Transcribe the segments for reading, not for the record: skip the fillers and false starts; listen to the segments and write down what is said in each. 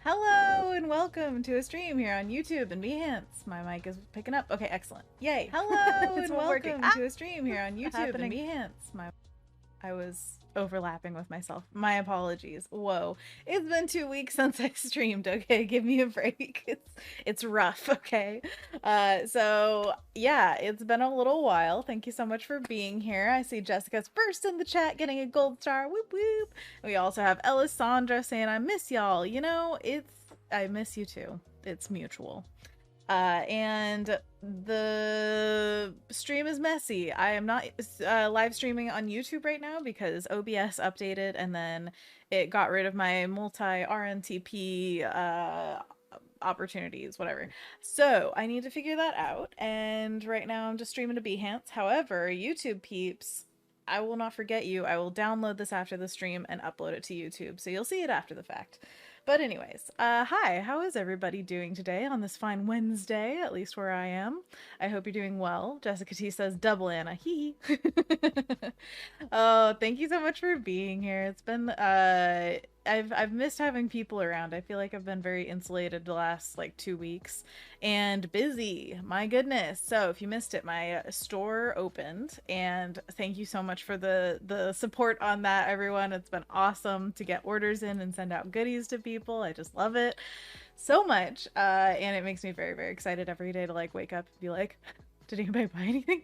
Hello and welcome to a stream here on YouTube and Behance. My mic is picking up. Okay, excellent. Yay. Hello It's and working. welcome to a stream here on YouTube Happening. and Behance. I was overlapping with myself. My apologies. Whoa. It's been 2 weeks since I streamed, okay? Give me a break. It's rough, okay? So yeah, it's been a little while. Thank you so much for being here. I see Jessica's first in the chat getting a gold star. Whoop whoop. We also have Elisandra saying I miss y'all. You know, I miss you too. It's mutual. And the stream is messy. I am not live streaming on YouTube right now because OBS updated and then it got rid of my multi RNTP opportunities, whatever. So I need to figure that out. And right now I'm just streaming to Behance. However, YouTube peeps, I will not forget you. I will download this after the stream and upload it to YouTube. So you'll see it after the fact. But anyways, hi, how is everybody doing today on this fine Wednesday, at least where I am? I hope you're doing well. Jessica T says, double Anna, hee hee. Oh, thank you so much for being here. It's been, I've missed having people around. I feel like I've been very insulated the last, like, 2 weeks. And busy, my goodness. So if you missed it, my store opened, and thank you so much for the support on that, everyone. It's been awesome to get orders in and send out goodies to people. I just love it so much, and it makes me very, very excited every day to like wake up and be like, did anybody buy anything?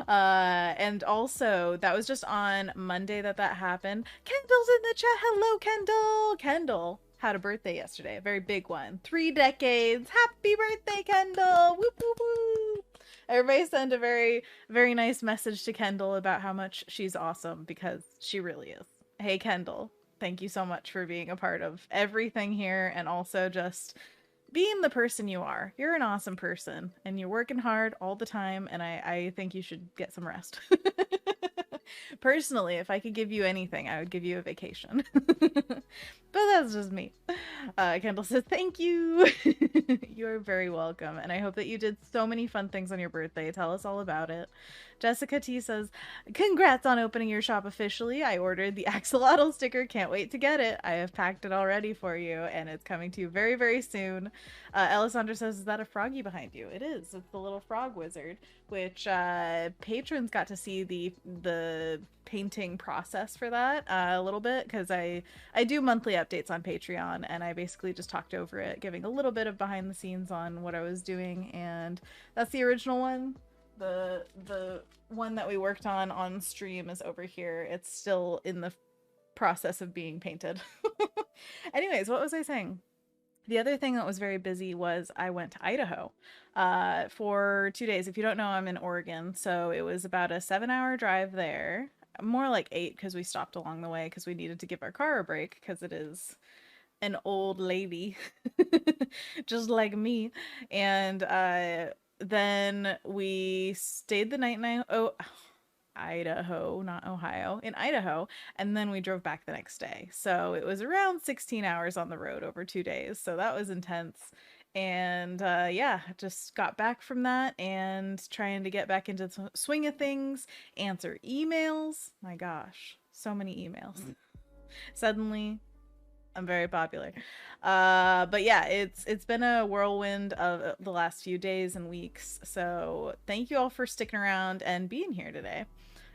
And also that was just on Monday that happened. Kendall's in the chat. Hello, Kendall had a birthday yesterday, a very big one. 3 decades. Happy birthday, Kendall. Whoop whoop whoop. Everybody send a very, very nice message to Kendall about how much she's awesome, because she really is. Hey, Kendall, thank you so much for being a part of everything here, and also just being the person you are. You're an awesome person and you're working hard all the time, and I think you should get some rest. Personally, if I could give you anything, I would give you a vacation. But that's just me. Kendall says, thank you. You're very welcome. And I hope that you did so many fun things on your birthday. Tell us all about it. Jessica T says, congrats on opening your shop officially. I ordered the axolotl sticker. Can't wait to get it. I have packed it already for you, and it's coming to you very, very soon. Elisandra says, is that a froggy behind you? It is. It's the little frog wizard, which patrons got to see the painting process for that a little bit, because I do monthly updates on Patreon, and I basically just talked over it, giving a little bit of behind the scenes on what I was doing. And that's the original one. The one that we worked on stream is over here. It's still in the process of being painted. Anyways, what was I saying? The other thing that was very busy was I went to Idaho for 2 days. If you don't know, I'm in Oregon, so it was about a 7-hour drive there. More like 8, because we stopped along the way because we needed to give our car a break, because it is an old lady just like me. And then we stayed the night in Idaho, not Ohio, in Idaho, and then we drove back the next day. So it was around 16 hours on the road over 2 days. So that was intense. And yeah, just got back from that and trying to get back into the swing of things, answer emails. My gosh, so many emails. Suddenly I'm very popular. But yeah, it's been a whirlwind of the last few days and weeks. So thank you all for sticking around and being here today.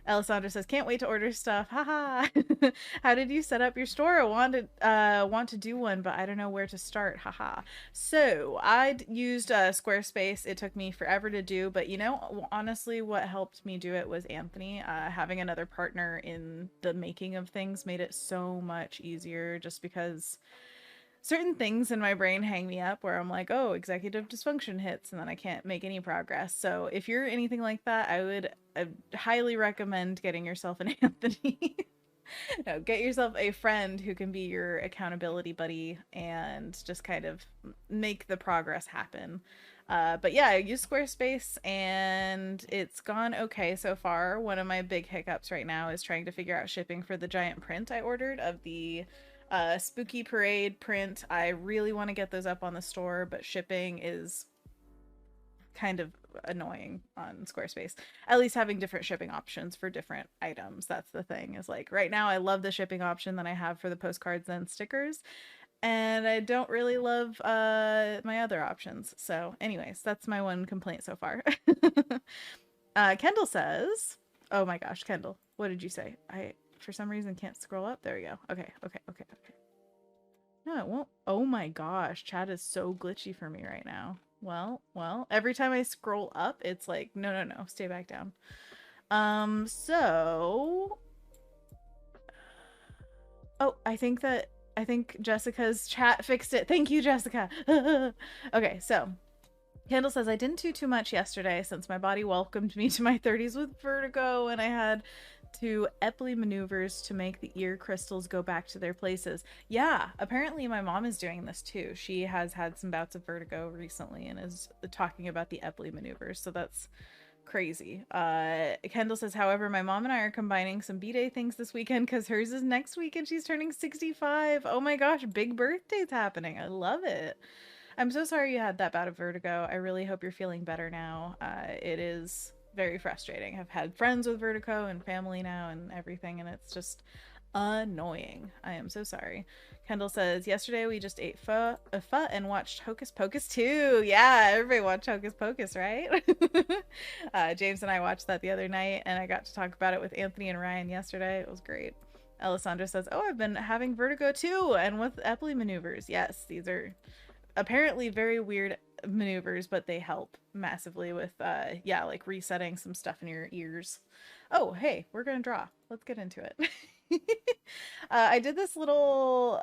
Alessandra says, can't wait to order stuff. Haha. How did you set up your store? I want to do one, but I don't know where to start. Haha. So I used Squarespace. It took me forever to do, but you know, honestly, what helped me do it was Anthony. Having another partner in the making of things made it so much easier, just because certain things in my brain hang me up where I'm like, oh, executive dysfunction hits, and then I can't make any progress. So if you're anything like that, I would highly recommend getting yourself an Anthony. No, get yourself a friend who can be your accountability buddy and just kind of make the progress happen. But yeah, I use Squarespace and it's gone okay so far. One of my big hiccups right now is trying to figure out shipping for the giant print I ordered of the Spooky Parade print. I really want to get those up on the store, but shipping is kind of annoying on Squarespace. At least having different shipping options for different items. That's the thing, is like right now I love the shipping option that I have for the postcards and stickers. and I don't really love my other options. So anyways, that's my one complaint so far. Kendall says, oh my gosh, Kendall, what did you say? I for some reason can't scroll up. There we go. Okay. No, it won't. Oh my gosh, chat is so glitchy for me right now. Well, every time I scroll up, it's like, no, stay back down. So oh, I think Jessica's chat fixed it. Thank you, Jessica. Okay, so Kendall says, I didn't do too much yesterday since my body welcomed me to my 30s with vertigo and I had to Epley maneuvers to make the ear crystals go back to their places. Yeah, apparently my mom is doing this too. She has had some bouts of vertigo recently and is talking about the Epley maneuvers. So that's crazy. Kendall says, however, my mom and I are combining some B-Day things this weekend because hers is next week and she's turning 65. Oh my gosh, big birthday's happening. I love it. I'm so sorry you had that bout of vertigo. I really hope you're feeling better now. It is very frustrating. I've had friends with vertigo and family now and everything, and it's just annoying. I am so sorry. Kendall says, yesterday we just ate pho and watched Hocus Pocus 2. Yeah, everybody watched Hocus Pocus, right? James and I watched that the other night, and I got to talk about it with Anthony and Ryan yesterday. It was great. Alessandra says, oh, I've been having vertigo too, and with Epley maneuvers. Yes, these are apparently very weird maneuvers, but they help massively with yeah, like resetting some stuff in your ears. Oh, hey, we're gonna draw. Let's get into it. I did this little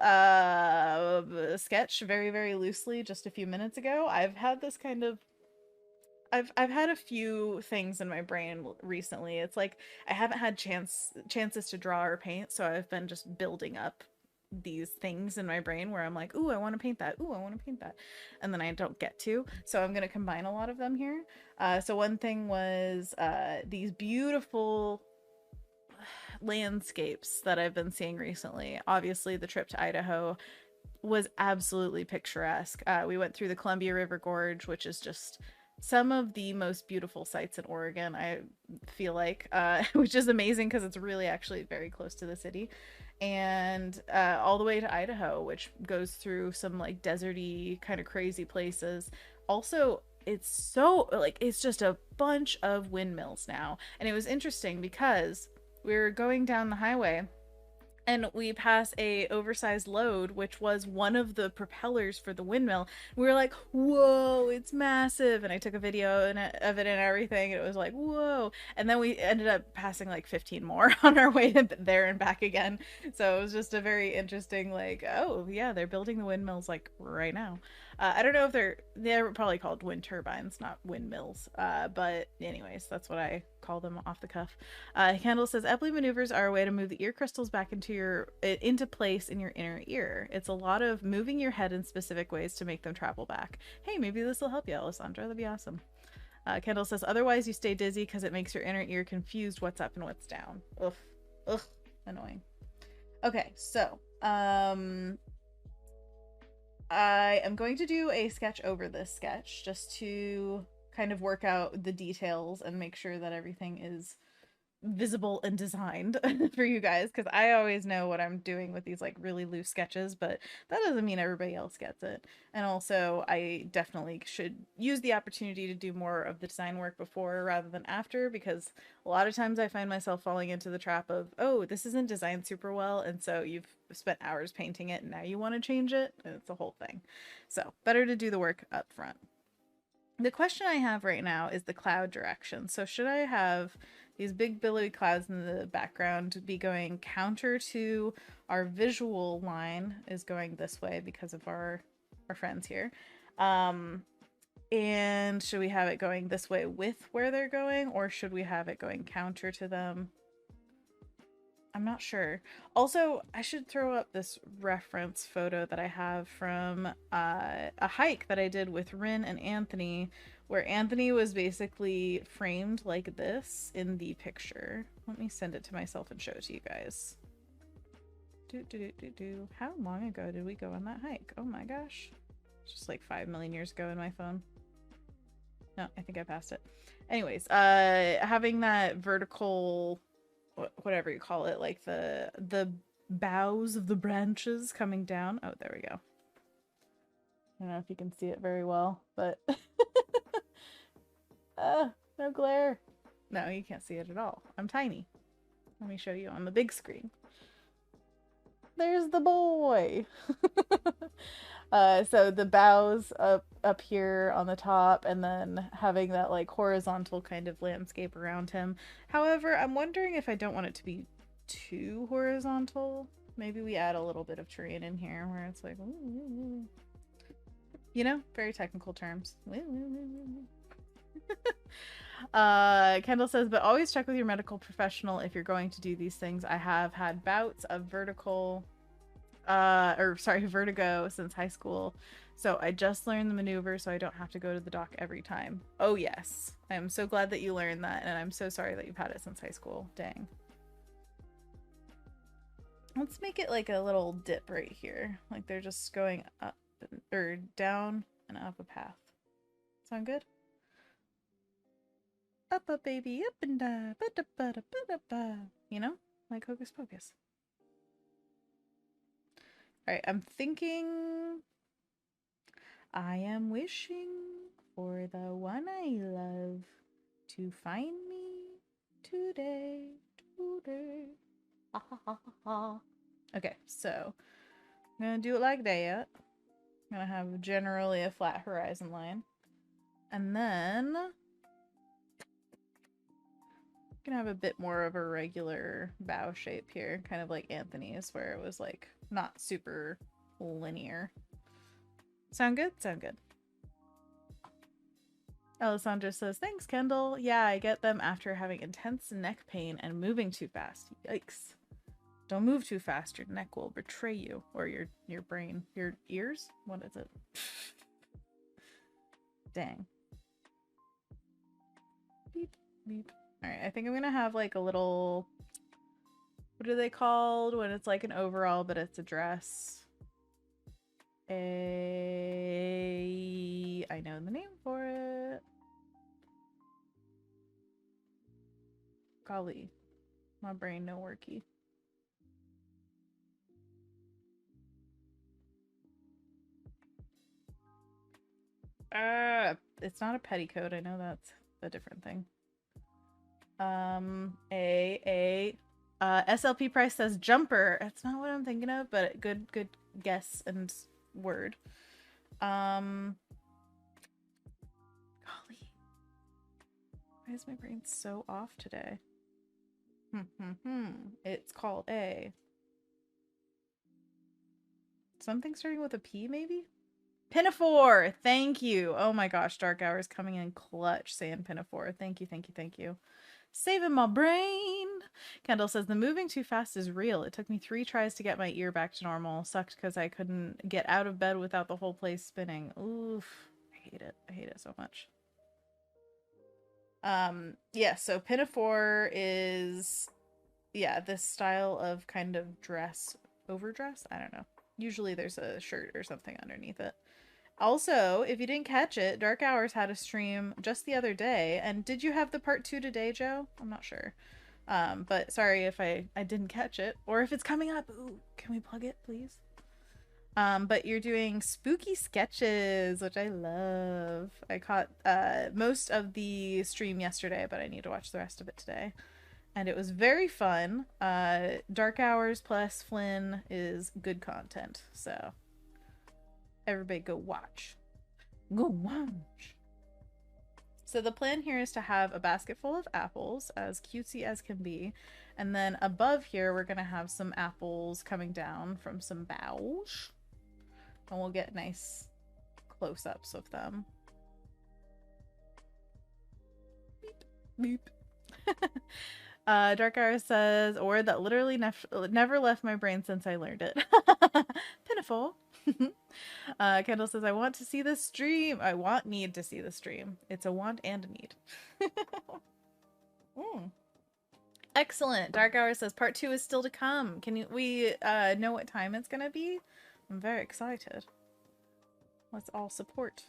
sketch very loosely just a few minutes ago. I've had this kind of I've had a few things in my brain recently. It's like I haven't had chances to draw or paint, so I've been just building up these things in my brain where I'm like, ooh, I want to paint that. Ooh, I want to paint that. And then I don't get to. So I'm going to combine a lot of them here. So one thing was these beautiful landscapes that I've been seeing recently. Obviously, the trip to Idaho was absolutely picturesque. We went through the Columbia River Gorge, which is just some of the most beautiful sights in Oregon, I feel like, which is amazing because it's really actually very close to the city. And all the way to Idaho, which goes through some like deserty kind of crazy places. Also, it's so like it's just a bunch of windmills now. And it was interesting because we were going down the highway and we pass a oversized load, which was one of the propellers for the windmill. We were like, whoa, it's massive. And I took a video of it and everything, and it was like, whoa. And then we ended up passing like 15 more on our way there and back again. So it was just a very interesting, like, oh yeah, they're building the windmills like right now. I don't know if they're probably called wind turbines, not windmills. But anyways, that's what I call them off the cuff. Kendall says Epley maneuvers are a way to move the ear crystals back into place in your inner ear. It's a lot of moving your head in specific ways to make them travel back. Hey, maybe this will help you, Alessandra. That'd be awesome. Kendall says otherwise you stay dizzy because it makes your inner ear confused what's up and what's down. Ugh, annoying. Okay, so I am going to do a sketch over this sketch just to kind of work out the details and make sure that everything is visible and designed for you guys, because I always know what I'm doing with these like really loose sketches, but that doesn't mean everybody else gets it. And also I definitely should use the opportunity to do more of the design work before rather than after, because a lot of times I find myself falling into the trap of, oh, this isn't designed super well, and so you've spent hours painting it and now you want to change it, and it's a whole thing. So better to do the work up front. The question I have right now is the cloud direction. So should I have these big billowy clouds in the background be going counter to our visual line is going this way because of our friends here? And should we have it going this way with where they're going, or should we have it going counter to them? I'm not sure. Also, I should throw up this reference photo that I have from a hike that I did with Rin and Anthony, where Anthony was basically framed like this in the picture. Let me send it to myself and show it to you guys. How long ago did we go on that hike? Oh my gosh. It's just like 5 million years ago in my phone. No, I think I passed it. Anyways, having that vertical, whatever you call it, like the boughs of the branches coming down. Oh, there we go. don't know if you can see it very well, but no glare. No, you can't see it at all. I'm tiny. Let me show you on the big screen. There's the boy. So the boughs up here on the top, and then having that like horizontal kind of landscape around him. However, I'm wondering if I don't want it to be too horizontal. Maybe we add a little bit of terrain in here where it's like, you know, very technical terms. Kendall says, but always check with your medical professional if you're going to do these things. I have had bouts of vertigo since high school. So I just learned the maneuver so I don't have to go to the doc every time. Oh yes. I'm so glad that you learned that, and I'm so sorry that you've had it since high school. Dang. Let's make it like a little dip right here. Like they're just going up or down and up a path. Sound good? Up a baby, up and down, you know? Like Hocus Pocus. Alright, I'm thinking I am wishing for the one I love to find me today. Okay, so I'm gonna do it like that. I'm gonna have generally a flat horizon line. And then I'm gonna have a bit more of a regular bow shape here, kind of like Anthony's, where it was like not super linear. Sound good? Sound good. Alessandra says, thanks, Kendall. Yeah, I get them after having intense neck pain and moving too fast. Yikes. Don't move too fast. Your neck will betray you. Or your brain. Your ears? What is it? Dang. Beep, beep. Alright, I think I'm gonna have like a little... What are they called when it's like an overall but it's a dress? I know the name for it. Golly. My brain no worky. It's not a petticoat. I know that's a different thing. SLP Price says jumper. That's not what I'm thinking of, but good guess and word. Golly. Why is my brain so off today? It's called a... Something starting with a P, maybe? Pinafore! Thank you! Oh my gosh, Dark Hours coming in clutch saying Pinafore. Thank you, thank you, thank you. Saving my brain! Kendall says, the moving too fast is real. It took me 3 tries to get my ear back to normal. Sucked because I couldn't get out of bed without the whole place spinning. Oof. I hate it. I hate it so much. Yeah, so Pinafore is... Yeah, this style of kind of dress. Overdress? I don't know. Usually there's a shirt or something underneath it. Also, if you didn't catch it, Dark Hours had a stream just the other day. And did you have the part 2 today, Joe? I'm not sure. But sorry if I didn't catch it. Or if it's coming up. Ooh, can we plug it, please? But you're doing spooky sketches, which I love. I caught most of the stream yesterday, but I need to watch the rest of it today. And it was very fun. Dark Hours plus Flynn is good content. So everybody go watch. Go watch. So the plan here is to have a basket full of apples, as cutesy as can be. And then above here, we're going to have some apples coming down from some boughs. And we'll get nice close-ups of them. Beep. Beep. Dark Hour says, a word that literally never left my brain since I learned it. Pinafore. Kendall says, I want to see the stream. I need to see the stream. It's a want and a need. Excellent. Dark Hour says, part 2 is still to come. Can we know what time it's gonna be? I'm very excited. Let's all support.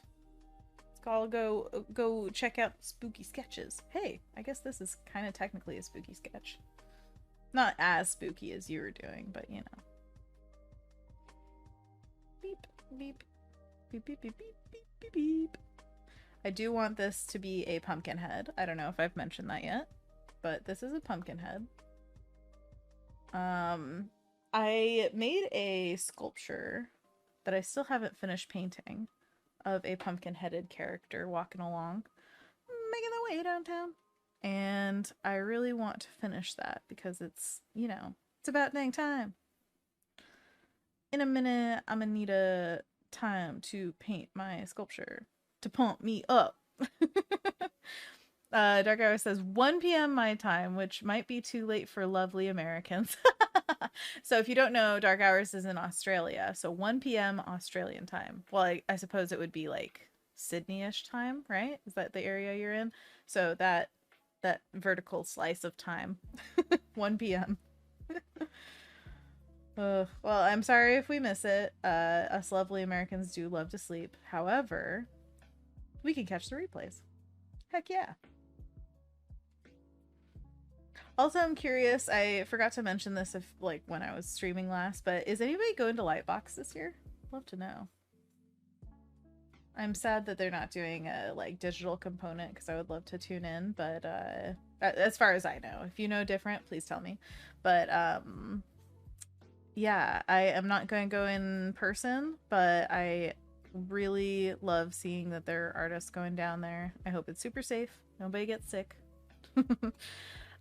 I'll go check out spooky sketches. Hey, I guess this is kind of technically a spooky sketch. Not as spooky as you were doing, but you know. Beep, beep. Beep, beep, beep, beep, beep, beep, beep. I do want this to be a pumpkin head. I don't know if I've mentioned that yet, but this is a pumpkin head. I made a sculpture that I still haven't finished painting of a pumpkin-headed character walking along, making their way downtown. And I really want to finish that because it's, you know, it's about dang time. In a minute, I'm gonna need a time to paint my sculpture to pump me up. Dark Hour says 1 p.m. my time, which might be too late for lovely Americans. So if you don't know, Dark Hours is in Australia, so 1 p.m. Australian time. Well, I suppose it would be like Sydney-ish time, right? Is that the area you're in? So that vertical slice of time, 1 p.m. Well, I'm sorry if we miss it. Us lovely Americans do love to sleep. However, we can catch the replays. Heck yeah. Also, I'm curious, I forgot to mention this if like when I was streaming last, but is anybody going to Lightbox this year? Love to know. I'm sad that they're not doing a like digital component because I would love to tune in, but as far as I know, if you know different, please tell me. But yeah, I am not going to go in person, but I really love seeing that there are artists going down there. I hope it's super safe. Nobody gets sick.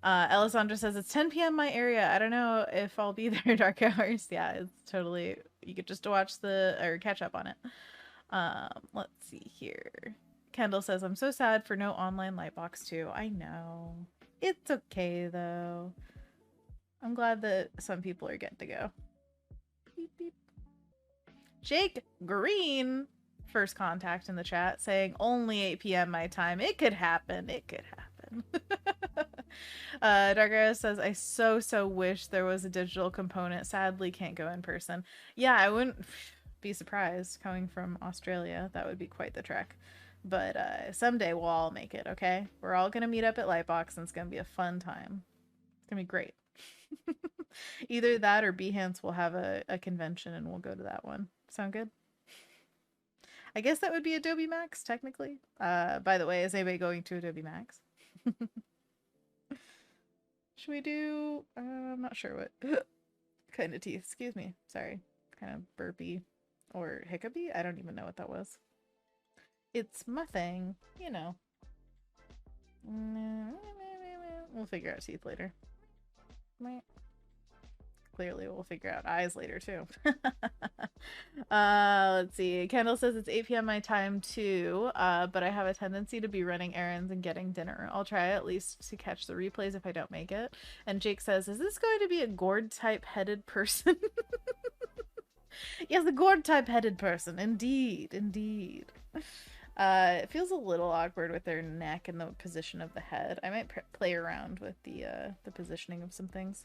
Alessandra says it's 10 p.m. my area. I don't know if I'll be there dark hours. Yeah, it's totally, you could just watch or catch up on it. Let's see here. Kendall says, I'm so sad for no online Lightbox too. I know. It's okay though. I'm glad that some people are getting to go. Beep, beep. Jake Green, first contact in the chat, saying only 8 p.m. my time. It could happen. It could happen. Darkara says, I so wish there was a digital component. Sadly, can't go in person. Yeah, I wouldn't be surprised coming from Australia. That would be quite the trek. But someday we'll all make it, okay? We're all gonna meet up at Lightbox and it's gonna be a fun time. It's gonna be great. Either that or Behance will have a convention and we'll go to that one. Sound good? I guess that would be Adobe Max, technically. By the way, is anybody going to Adobe Max? Should we do... I'm not sure what kind of teeth. Excuse me. Sorry. Kind of burpy or hiccupy? I don't even know what that was. It's my thing. You know. We'll figure out teeth later. Clearly we'll figure out eyes later too. Let's see. Kendall says it's 8 p.m. my time too, but I have a tendency to be running errands and getting dinner. I'll try at least to catch the replays if I don't make it. And Jake says, is this going to be a gourd type headed person? Yes, a gourd type headed person. Indeed. It feels a little awkward with their neck and the position of the head. I might play around with the positioning of some things.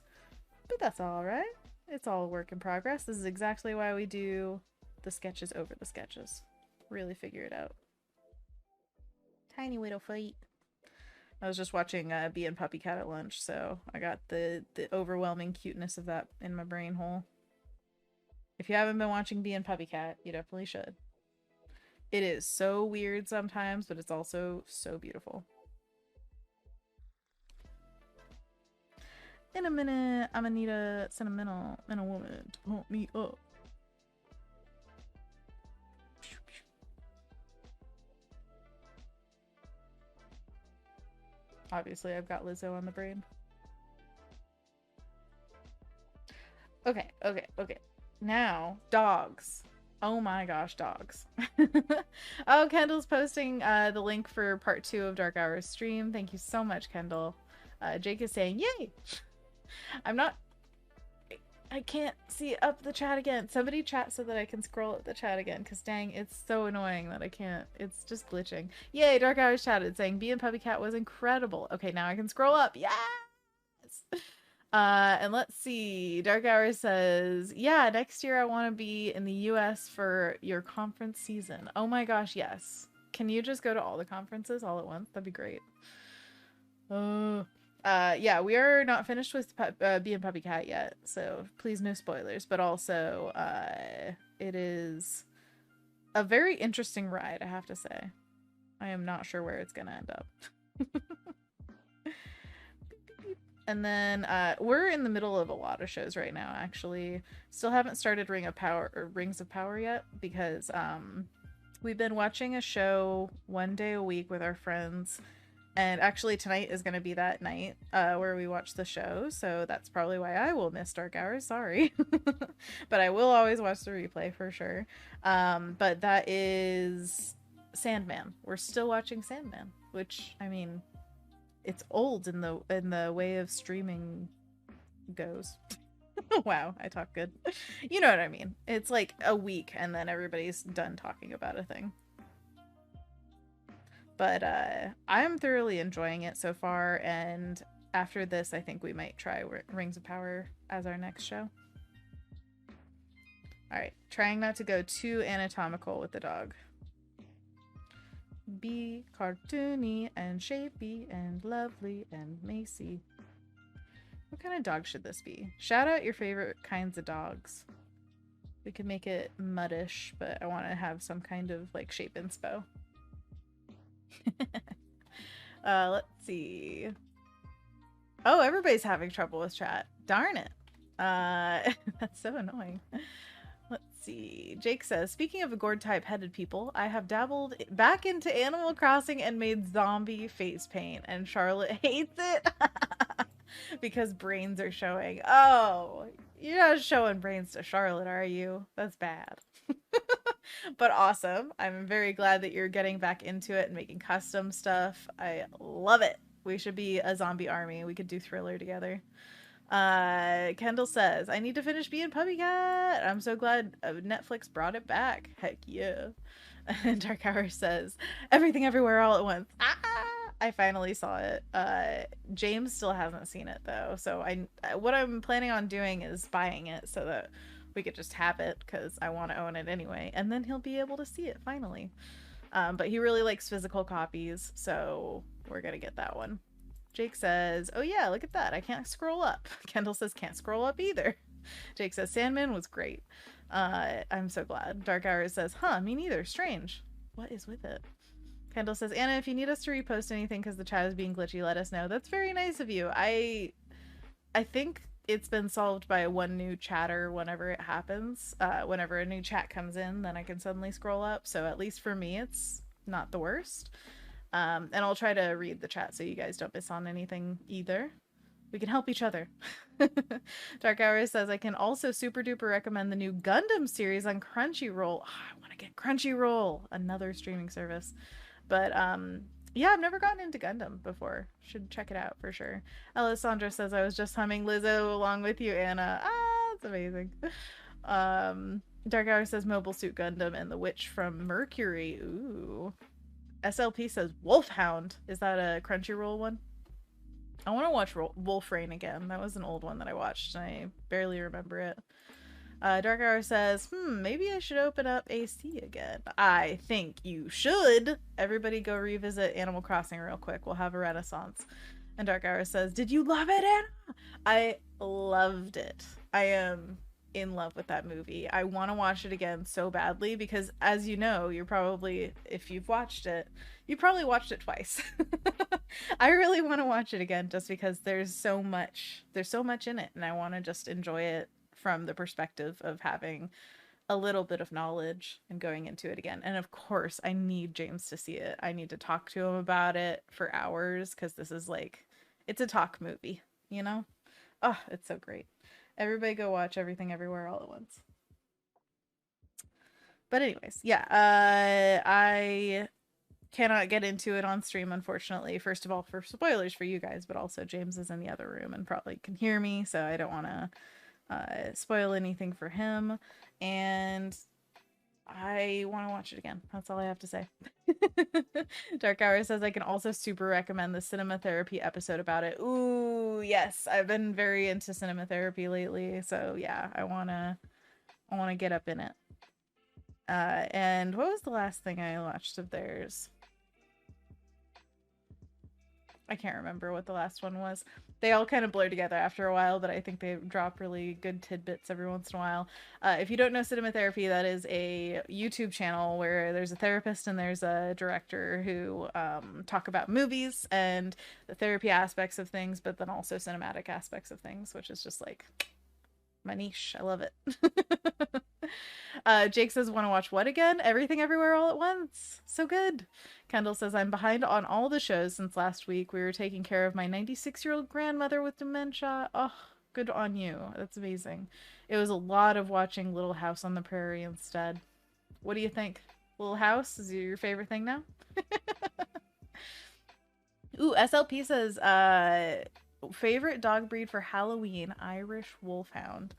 But that's all right. It's all a work in progress. This is exactly why we do the sketches over the sketches. Really figure it out. Tiny little feet. I was just watching Bee and Puppy Cat at lunch, so I got the overwhelming cuteness of that in my brain hole. If you haven't been watching Bee and Puppy Cat, you definitely should. It is so weird sometimes, but it's also so beautiful. In a minute, I'm gonna need a sentimental and a woman to pump me up. Obviously, I've got Lizzo on the brain. Okay. Now, dogs. Oh my gosh, dogs. Oh, Kendall's posting the link for part 2 of Dark Hours stream. Thank you so much, Kendall. Jake is saying, yay! I can't see up the chat again. Somebody chat so that I can scroll up the chat again, because dang, it's so annoying that I can't. It's just glitching. Yay, Dark Hours chatted saying Bee and Puppy Cat was incredible. Okay, now I can scroll up. Yes! And let's see. Dark Hours says, yeah, next year I want to be in the US for your conference season. Oh my gosh, yes. Can you just go to all the conferences all at once? That'd be great. Yeah, we are not finished with Bee and Puppy Cat yet, so please no spoilers. But also, it is a very interesting ride, I have to say. I am not sure where it's gonna end up. And then we're in the middle of a lot of shows right now, actually. Still haven't started Rings of Power yet because we've been watching a show one day a week with our friends. And actually tonight is going to be that night where we watch the show. So that's probably why I will miss Dark Hours. Sorry. But I will always watch the replay for sure. But that is Sandman. We're still watching Sandman, which, I mean, it's old in the way of streaming goes. Wow, I talk good. You know what I mean. It's like a week and then everybody's done talking about a thing. But I'm thoroughly enjoying it so far, and after this I think we might try Rings of Power as our next show. Alright, trying not to go too anatomical with the dog. Be cartoony and shapy and lovely and Macy. What kind of dog should this be? Shout out your favorite kinds of dogs. We could make it muddish, but I want to have some kind of like shape inspo. Let's see. Oh, everybody's having trouble with chat. Darn it. That's so annoying. Let's see. Jake says, speaking of gourd type headed people, I have dabbled back into Animal Crossing and made zombie face paint, and Charlotte hates it because brains are showing. Oh, you're not showing brains to Charlotte, are you? That's bad. But awesome. I'm very glad that you're getting back into it and making custom stuff. I love it. We should be a zombie army. We could do Thriller together. Kendall says, I need to finish being Puppy Cat. I'm so glad Netflix brought it back. Heck yeah. And Dark Hour says, Everything Everywhere All at Once. Ah! I finally saw it. James still hasn't seen it though. So what I'm planning on doing is buying it so that we could just have it because I want to own it anyway. And then he'll be able to see it finally. But he really likes physical copies, so we're going to get that one. Jake says, oh yeah, look at that. I can't scroll up. Kendall says, can't scroll up either. Jake says, Sandman was great. I'm so glad. Dark Hours says, huh, me neither. Strange. What is with it? Kendall says, Anna, if you need us to repost anything because the chat is being glitchy, let us know. That's very nice of you. I think it's been solved by one new chatter whenever it happens. Whenever a new chat comes in, then I can suddenly scroll up. So at least for me, it's not the worst. And I'll try to read the chat so you guys don't miss on anything either. We can help each other. Dark Hours says, I can also super duper recommend the new Gundam series on Crunchyroll. Oh, I want to get Crunchyroll, another streaming service. But yeah, I've never gotten into Gundam before. Should check it out for sure. Alessandra says, I was just humming Lizzo along with you, Anna. Ah, that's amazing. Dark Hour says, Mobile Suit Gundam and the Witch from Mercury. Ooh. SLP says, Wolfhound. Is that a Crunchyroll one? I want to watch Wolf Rain again. That was an old one that I watched, and I barely remember it. Dark Hour says, maybe I should open up AC again. I think you should. Everybody go revisit Animal Crossing real quick. We'll have a renaissance. And Dark Hour says, did you love it, Anna? I loved it. I am in love with that movie. I want to watch it again so badly because, as you know, you're probably, if you've watched it, you probably watched it twice. I really want to watch it again just because there's so much in it, and I want to just enjoy it from the perspective of having a little bit of knowledge and going into it again. And of course, I need James to see it. I need to talk to him about it for hours because this is like, it's a talk movie, you know? Oh, it's so great. Everybody go watch Everything Everywhere All at Once. But anyways, yeah, I cannot get into it on stream, unfortunately. First of all, for spoilers for you guys, but also James is in the other room and probably can hear me, so I don't want to spoil anything for him, and I want to watch it again. That's all I have to say. Dark Hour says, I can also super recommend the cinema therapy episode about it. Ooh, yes, I've been very into cinema therapy lately, so yeah, I wanna get up in it. And what was the last thing I watched of theirs? I can't remember what the last one was. They all kind of blur together after a while, but I think they drop really good tidbits every once in a while. If you don't know Cinema Therapy, that is a YouTube channel where there's a therapist and there's a director who talk about movies and the therapy aspects of things, but then also cinematic aspects of things, which is just like my niche. I love it. Jake says, want to watch what again? Everything Everywhere All at Once. So good. Kendall says, I'm behind on all the shows since last week. We were taking care of my 96-year-old grandmother with dementia. Oh, good on you. That's amazing. It was a lot of watching Little House on the Prairie instead. What do you think? Little House is your favorite thing now? Ooh, SLP says, favorite dog breed for Halloween, Irish Wolfhound.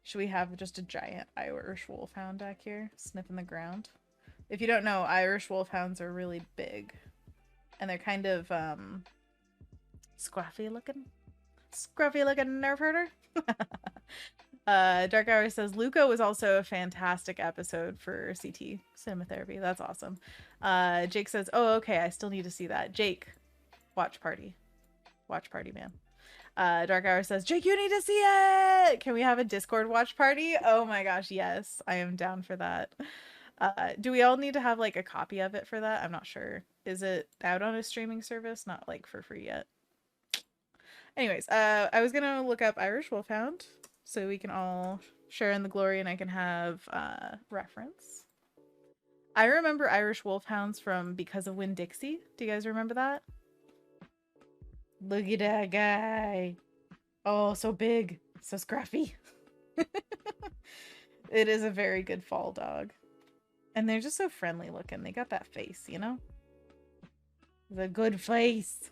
Should we have just a giant Irish Wolfhound back here sniffing the ground? If you don't know, Irish Wolfhounds are really big. And they're kind of, scruffy looking. Scruffy looking nerve herder. Dark Hour says, Luca was also a fantastic episode for CT Cinema Therapy. That's awesome. Jake says, oh, okay, I still need to see that. Jake, watch party. Watch party, man. Dark Hour says, Jake, you need to see it! Can we have a Discord watch party? Oh my gosh, yes. I am down for that. Do we all need to have like a copy of it for that? I'm not sure. Is it out on a streaming service? Not like for free yet. Anyways, I was gonna look up Irish Wolfhound so we can all share in the glory and I can have reference. I remember Irish Wolfhounds from Because of Winn-Dixie. Do you guys remember that? Look at that guy. Oh, so big. So scruffy. It is a very good fall dog. And they're just so friendly looking. They got that face, you know? The good face.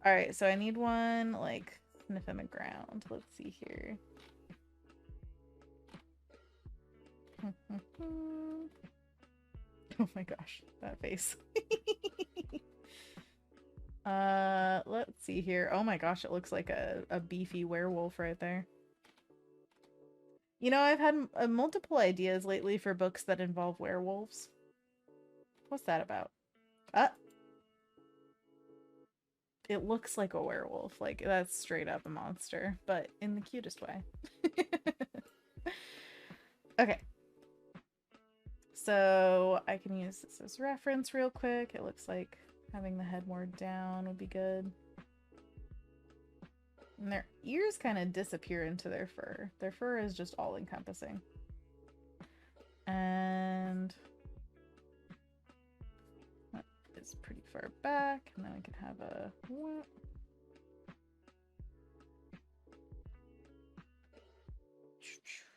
Alright, so I need one, like, sniffing the ground. Let's see here. Oh my gosh, that face. Let's see here. Oh my gosh, it looks like a beefy werewolf right there. You know, I've had multiple ideas lately for books that involve werewolves. What's that about? It looks like a werewolf. Like, that's straight up a monster, but in the cutest way. Okay. So, I can use this as reference real quick. It looks like having the head more down would be good. And their ears kind of disappear into their fur. Their fur is just all-encompassing. And that is pretty far back. And then we can have a...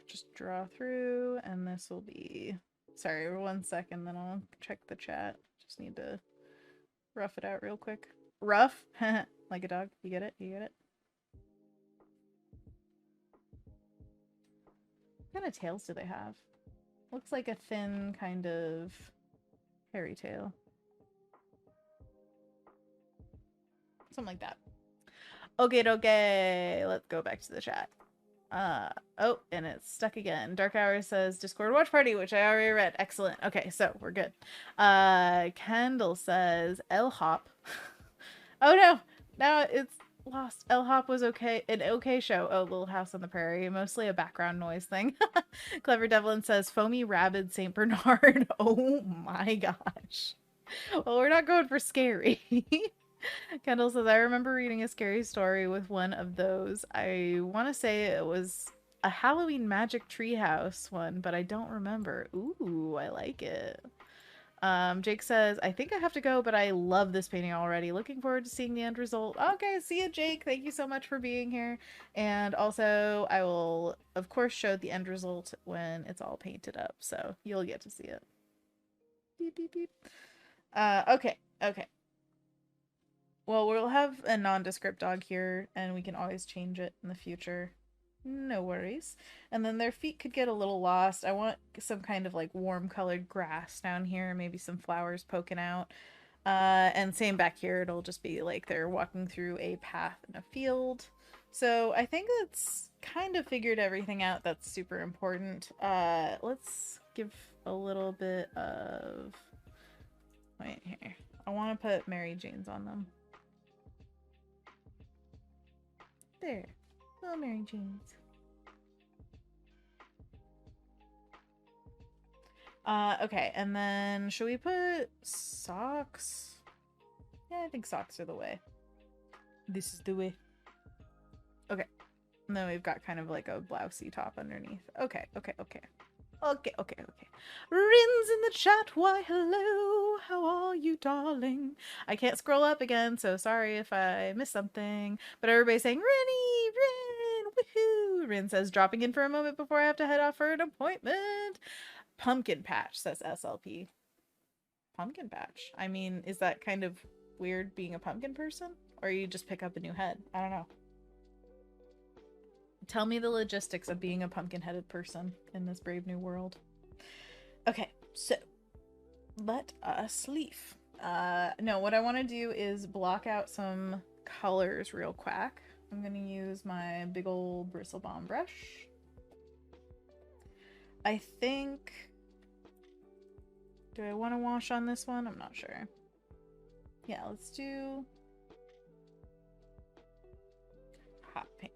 Just draw through, and this will be... Sorry, 1 second, then I'll check the chat. Just need to rough it out real quick. Rough? Like a dog. You get it? You get it? What kind of tails do they have? Looks like a thin kind of hairy tail. Something like that. Okay, let's go back to the chat. Oh, and it's stuck again. Dark Hour says Discord watch party, which I already read. Excellent. Okay, so we're good. Kendall says L Hop. Oh no, now it's lost. L Hop was okay, an okay show. Oh, Little House on the Prairie, mostly a background noise thing. Clever Devlin says Foamy Rabid Saint Bernard. Oh my gosh. Well, we're not going for scary. Kendall says, I remember reading a scary story with one of those. I want to say it was a Halloween Magic Treehouse one, but I don't remember. Ooh, I like it. Jake says, I think I have to go, but I love this painting already. Looking forward to seeing the end result. Okay, see you, Jake. Thank you so much for being here. And also, I will, of course, show the end result when it's all painted up, so you'll get to see it. Beep, beep, beep. Okay. Well, we'll have a nondescript dog here, and we can always change it in the future. No worries. And then their feet could get a little lost. I want some kind of like warm colored grass down here, maybe some flowers poking out. And same back here, it'll just be like they're walking through a path in a field. So I think that's kind of figured everything out that's super important. Let's give a little bit of... Wait, here. I want to put Mary Jane's on them. There. Little Mary Janes. Okay, and then should we put socks? Yeah, I think socks are the way. This is the way. Okay. And then we've got kind of like a blousey top underneath. Okay. Rin's in the chat. Why, hello. How are you, darling? I can't scroll up again, so sorry if I missed something. But everybody's saying, Rin, woohoo. Rin says, dropping in for a moment before I have to head off for an appointment. Pumpkin patch, says SLP. Pumpkin patch. I mean, is that kind of weird being a pumpkin person? Or you just pick up a new head? I don't know. Tell me the logistics of being a pumpkin-headed person in this brave new world. Okay, so let us leaf. No, what I want to do is block out some colors real quick. I'm going to use my big old bristle bomb brush. I think... Do I want to wash on this one? I'm not sure. Yeah, let's do... hot pink.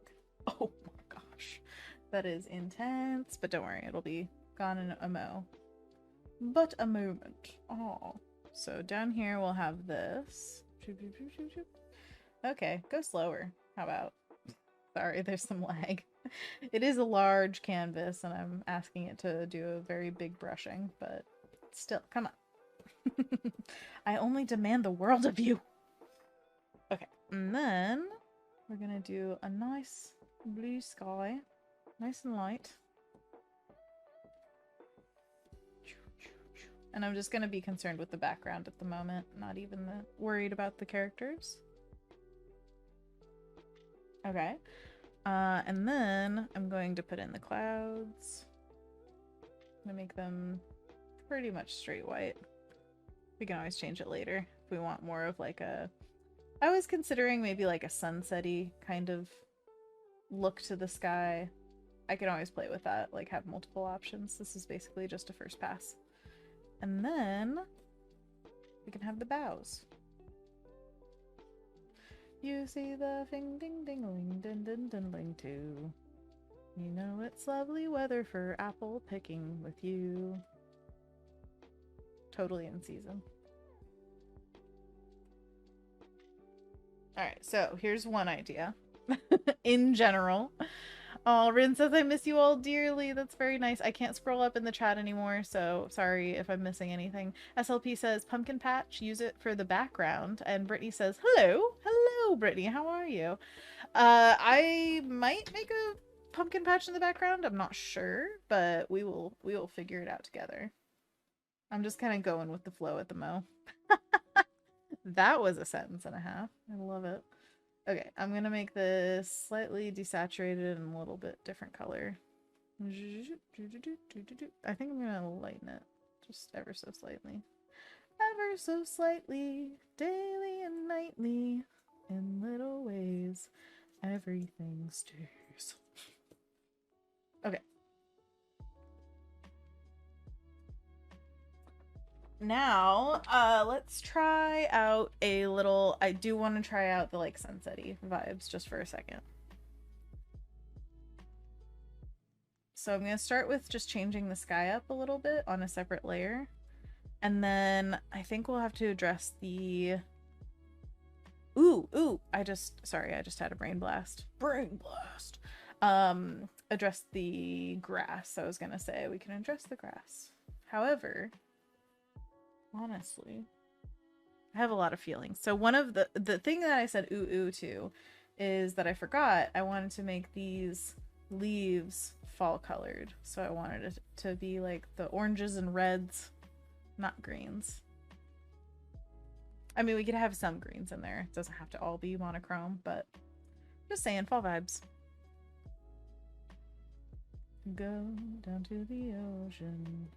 Oh my gosh. That is intense, but don't worry, it'll be gone in a mo. But a moment. Oh. So down here we'll have this. Okay, go slower. How about? Sorry, there's some lag. It is a large canvas and I'm asking it to do a very big brushing, but still, come on. I only demand the world of you. Okay, and then we're gonna do a nice blue sky, nice and light. And I'm just gonna be concerned with the background at the moment, not even worried about the characters. Okay. And then I'm going to put in the clouds. I'm gonna make them pretty much straight white. We can always change it later if we want more of like a... I was considering maybe like a sunset-y kind of look to the sky. I can always play with that, like have multiple options. This is basically just a first pass. And then we can have the boughs. You see the ding ding dingling din din dingling too. You know it's lovely weather for apple picking with you. Totally in season. Alright, so here's one idea. In general. Oh, Rin says, I miss you all dearly. That's very nice. I can't scroll up in the chat anymore, so sorry if I'm missing anything. SLP says, pumpkin patch, use it for the background. And Brittany says, hello. Hello, Brittany. How are you? I might make a pumpkin patch in the background. I'm not sure, but we will figure it out together. I'm just kind of going with the flow at the mo. That was a sentence and a half. I love it. Okay, I'm gonna make this slightly desaturated and a little bit different color. I think I'm gonna lighten it just ever so slightly. Ever so slightly, daily and nightly, in little ways, everything stays. Okay. Now, let's try out a little... I do want to try out the, like, sunset-y vibes just for a second. So I'm going to start with just changing the sky up a little bit on a separate layer. And then I think we'll have to address the... Ooh, I just had a brain blast. Brain blast! Address the grass, I was going to say. We can address the grass. However... honestly, I have a lot of feelings. So one of the thing that I said ooh to is that I forgot I wanted to make these leaves fall colored. So I wanted it to be like the oranges and reds, not greens. I mean, we could have some greens in there. It doesn't have to all be monochrome, but just saying, fall vibes. Go down to the ocean.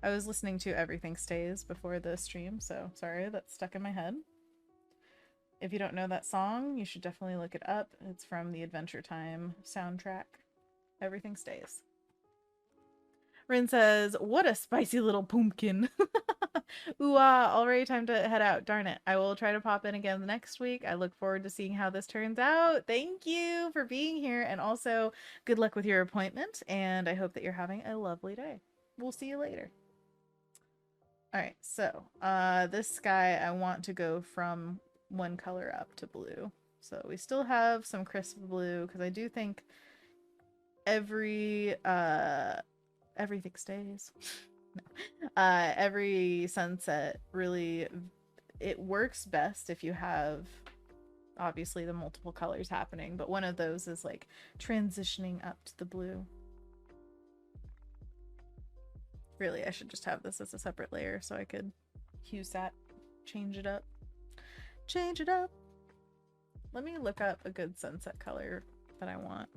I was listening to Everything Stays before the stream, so sorry, that's stuck in my head. If you don't know that song, you should definitely look it up. It's from the Adventure Time soundtrack. Everything Stays. Rin says, what a spicy little pumpkin. Ooh, already time to head out. Darn it. I will try to pop in again next week. I look forward to seeing how this turns out. Thank you for being here. And also, good luck with your appointment. And I hope that you're having a lovely day. We'll see you later. All right. So, this sky, I want to go from one color up to blue. So we still have some crisp blue because I do think everything stays. Every sunset really, it works best if you have obviously the multiple colors happening, but one of those is like transitioning up to the blue. Really, I should just have this as a separate layer so I could hue sat, change it up. Change it up. Let me look up a good sunset color that I want.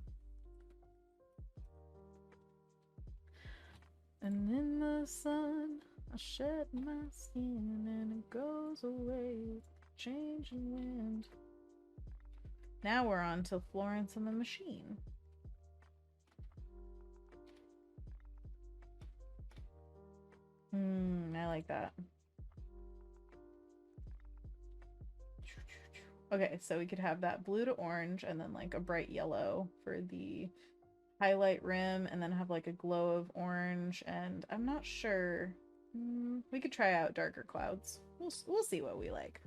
And in the sun, I shed my skin and it goes away with changing wind. Now we're on to Florence and the Machine. I like that. Okay, so we could have that blue to orange and then like a bright yellow for the highlight rim and then have like a glow of orange, and I'm not sure. We could try out darker clouds. We'll see what we like.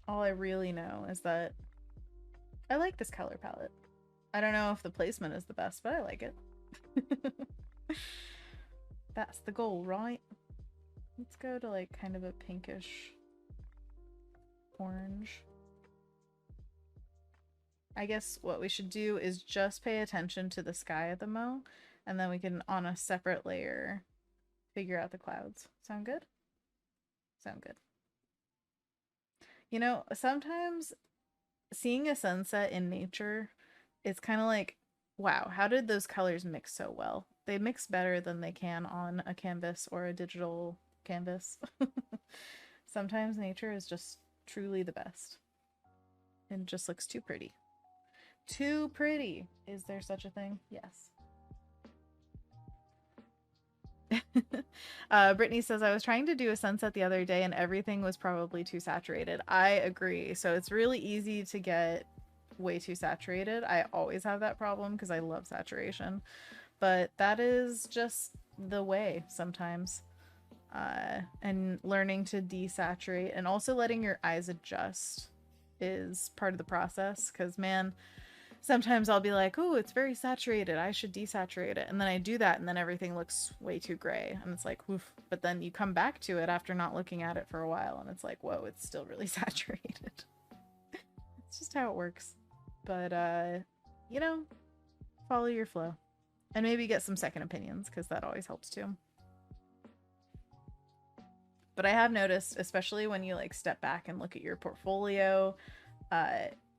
All I really know is that I like this color palette. I don't know if the placement is the best, but I like it. That's the goal, right? Let's go to like kind of a pinkish orange. I guess what we should do is just pay attention to the sky at the mo, and then we can, on a separate layer, figure out the clouds. Sound good? Sound good. You know, sometimes seeing a sunset in nature, it's kind of like, wow, how did those colors mix so well? They mix better than they can on a canvas or a digital canvas. Sometimes nature is just truly the best. It just looks too pretty. Too pretty. Is there such a thing? Yes. Brittany says, I was trying to do a sunset the other day and everything was probably too saturated. I agree. So it's really easy to get way too saturated. I always have that problem because I love saturation. But that is just the way sometimes. And learning to desaturate and also letting your eyes adjust is part of the process, because man, sometimes I'll be like, oh, it's very saturated, I should desaturate it, and then I do that and then everything looks way too gray and it's like woof. But then you come back to it after not looking at it for a while and it's like, whoa, it's still really saturated. It's just how it works. But you know, follow your flow and maybe get some second opinions, because that always helps too. But I have noticed, especially when you like step back and look at your portfolio,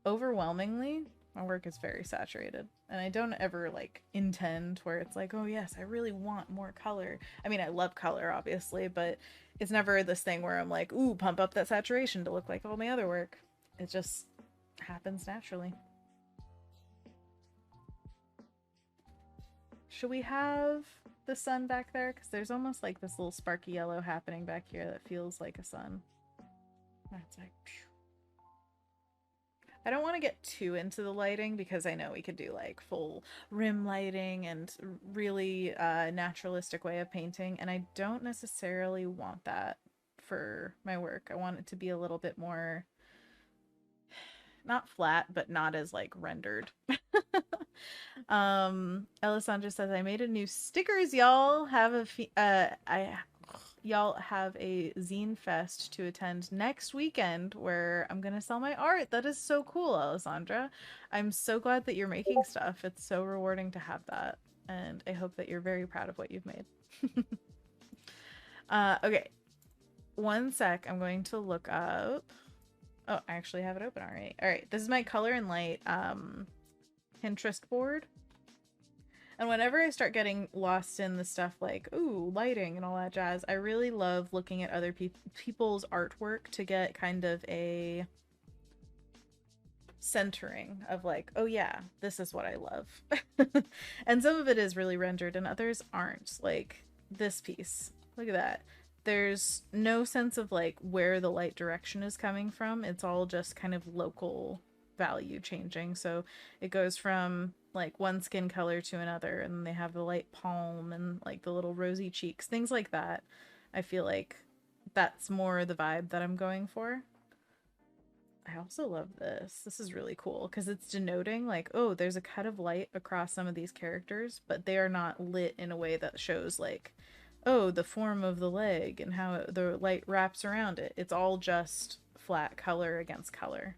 overwhelmingly my work is very saturated, and I don't ever like intend where it's like, oh yes, I really want more color. I mean, I love color obviously, but it's never this thing where I'm like, ooh, pump up that saturation to look like all my other work. It just happens naturally. Should we have the sun back there? Because there's almost like this little sparky yellow happening back here that feels like a sun. That's like, phew. I don't want to get too into the lighting because I know we could do like full rim lighting and really naturalistic way of painting, and I don't necessarily want that for my work. I want it to be a little bit more, not flat, but not as like rendered. Alessandra says, I made a new stickers. Y'all have y'all have a zine fest to attend next weekend where I'm gonna sell my art. That is so cool, Alessandra. I'm so glad that you're making stuff. It's so rewarding to have that, and I hope that you're very proud of what you've made. Okay, one sec. I'm going to look up. Oh, I actually have it open already. All right, this is my color and light Pinterest board. And whenever I start getting lost in the stuff like, ooh, lighting and all that jazz, I really love looking at other people's artwork to get kind of a centering of like, oh yeah, this is what I love. And some of it is really rendered and others aren't. Like this piece. Look at that. There's no sense of like where the light direction is coming from. It's all just kind of local value changing. So it goes from like one skin color to another, and they have the light palm and like the little rosy cheeks, things like that. I feel like that's more the vibe that I'm going for. I also love this. This is really cool because it's denoting like, oh, there's a cut of light across some of these characters, but they are not lit in a way that shows like, oh, the form of the leg and how the light wraps around it. It's all just flat color against color.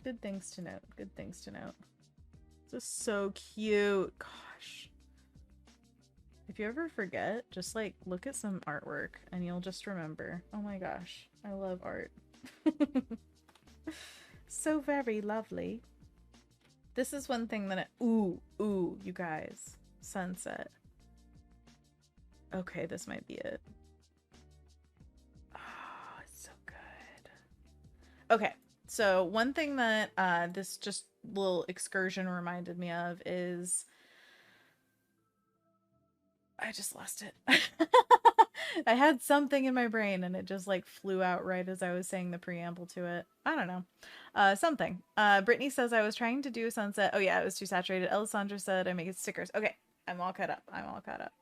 Good things to note. Good things to note. This is so cute. Gosh. If you ever forget, just like look at some artwork and you'll just remember. Oh my gosh, I love art. So very lovely. This is one thing that ooh, you guys. Sunset. Okay, this might be it. Oh, it's so good. Okay, so one thing that this just little excursion reminded me of is I just lost it. I had something in my brain and it just like flew out right as I was saying the preamble to it. I don't know. Something. Brittany says I was trying to do sunset. Oh yeah, it was too saturated. Alessandra said I make it stickers. Okay, I'm all caught up. I'm all caught up.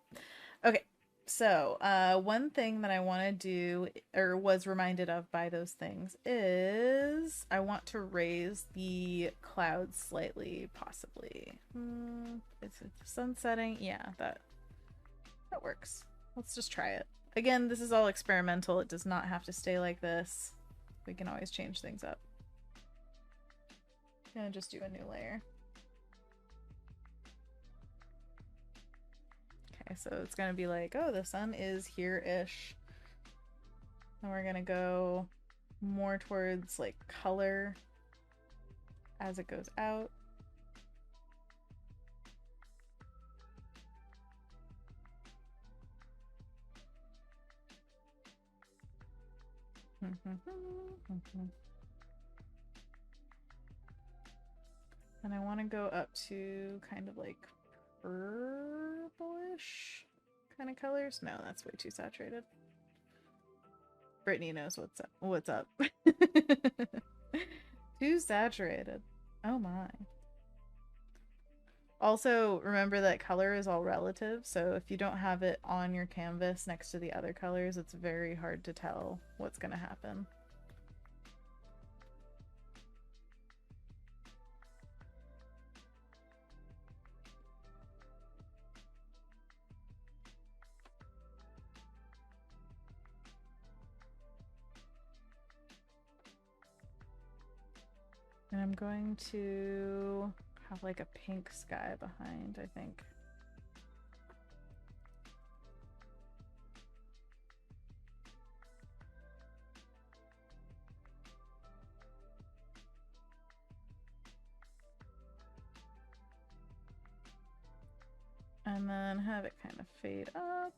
Okay, so one thing that I want to do or was reminded of by those things is I want to raise the clouds slightly, possibly. It's sunsetting. Yeah, that works. Let's just try it. Again, this is all experimental. It does not have to stay like this. We can always change things up. I'm gonna just do a new layer. Okay, so it's gonna be like, oh, the sun is here-ish. And we're gonna go more towards like color as it goes out. And I want to go up to kind of like purplish kind of colors. No, that's way too saturated. Brittany knows what's up. Too saturated. Oh my. Also, remember that color is all relative, so if you don't have it on your canvas next to the other colors, it's very hard to tell what's going to happen. And I'm going to have like a pink sky behind, I think. And then have it kind of fade up.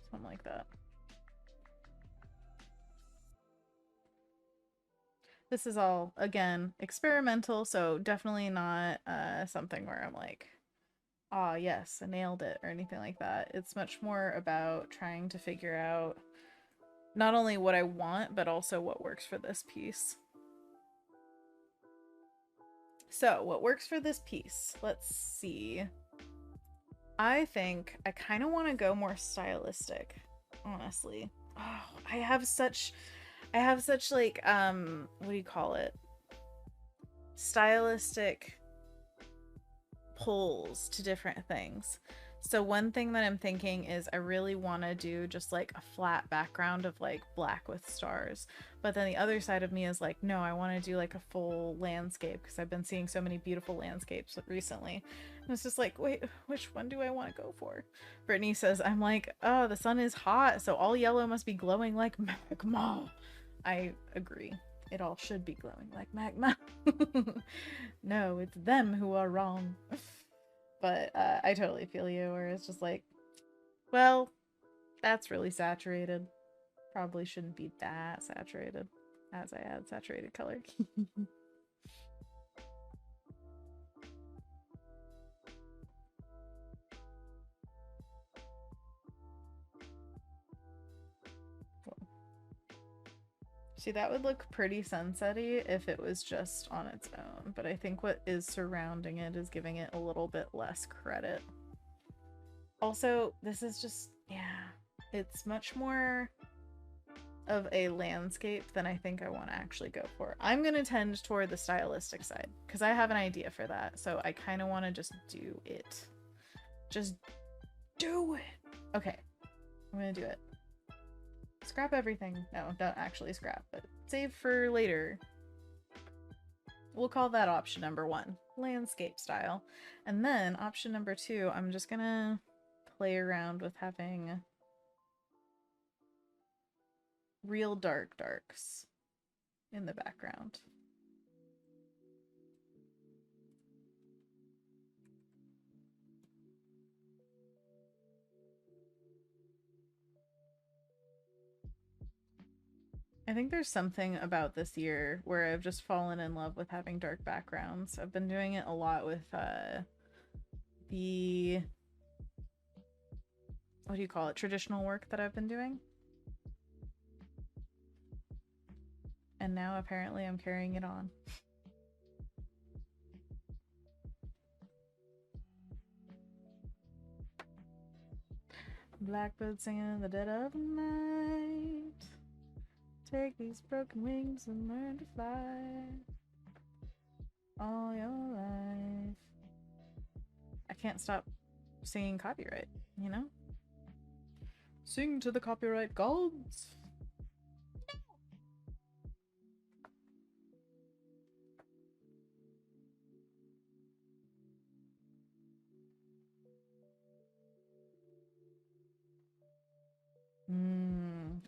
Something like that. This is all, again, experimental, so definitely not something where I'm like, ah, yes, I nailed it, or anything like that. It's much more about trying to figure out not only what I want, but also what works for this piece. So, what works for this piece? Let's see. I think I kind of want to go more stylistic, honestly. Oh, I have such like what do you call it, stylistic pulls to different things. So one thing that I'm thinking is I really want to do just like a flat background of like black with stars, but then the other side of me is like, no, I want to do like a full landscape because I've been seeing so many beautiful landscapes recently, and it's just like, wait, which one do I want to go for? Brittany says I'm like, oh, the sun is hot, so all yellow must be glowing like magma. I agree. It all should be glowing like magma. No, it's them who are wrong. But I totally feel you, where it's just like, well, that's really saturated. Probably shouldn't be that saturated as I add saturated color. See, that would look pretty sunsetty if it was just on its own, but I think what is surrounding it is giving it a little bit less credit. Also, this is just, yeah, it's much more of a landscape than I think I want to actually go for. I'm going to tend toward the stylistic side because I have an idea for that, so I kind of want to just do it. Just do it! Okay, I'm going to do it. Scrap everything. No, don't actually scrap, but save for later. We'll call that option number 1, landscape style. And then option number 2, I'm just gonna play around with having real darks in the background. I think there's something about this year where I've just fallen in love with having dark backgrounds. I've been doing it a lot with the, what do you call it, traditional work that I've been doing. And now apparently I'm carrying it on. Blackbird singing in the dead of night. Take these broken wings and learn to fly all your life. I can't stop singing copyright, you know? Sing to the copyright gods.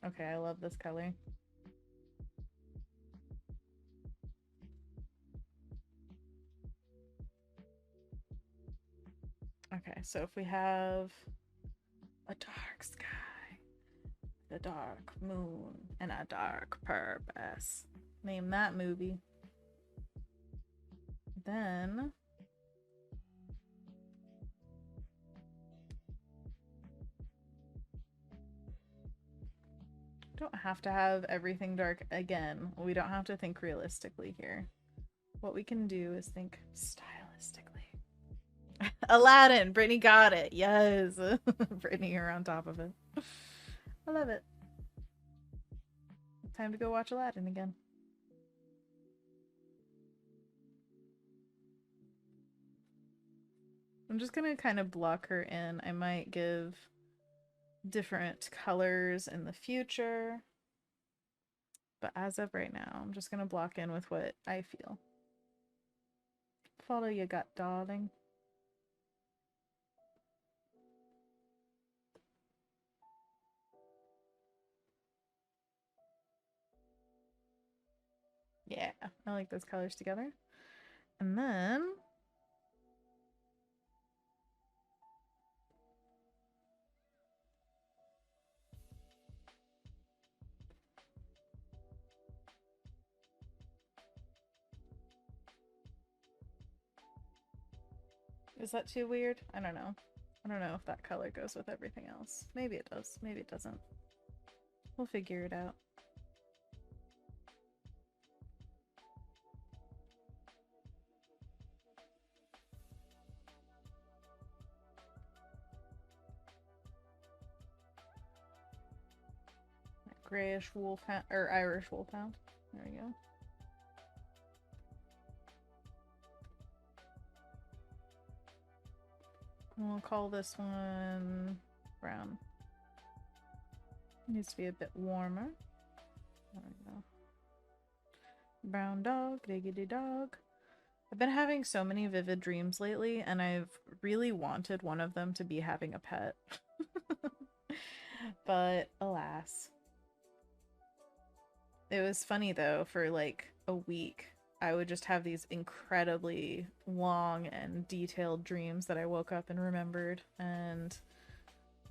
Okay, I love this color. Okay, so if we have a dark sky, a dark moon, and a dark purpose, name that movie. Then don't have to have everything dark again. We don't have to think realistically here. What we can do is think stylistically. Aladdin! Brittany got it! Yes! Brittany, you're on top of it. I love it. Time to go watch Aladdin again. I'm just gonna kind of block her in. I might give different colors in the future. But as of right now, I'm just gonna block in with what I feel. Follow your gut, darling. Yeah, I like those colors together. And then is that too weird? I don't know. I don't know if that color goes with everything else. Maybe it does. Maybe it doesn't. We'll figure it out. Grayish wolfhound or Irish wolfhound. There we go. We'll call this one brown. Needs to be a bit warmer. There we go. Brown dog, diggity dog. I've been having so many vivid dreams lately, and I've really wanted one of them to be having a pet. But alas. It was funny though, for like a week, I would just have these incredibly long and detailed dreams that I woke up and remembered, and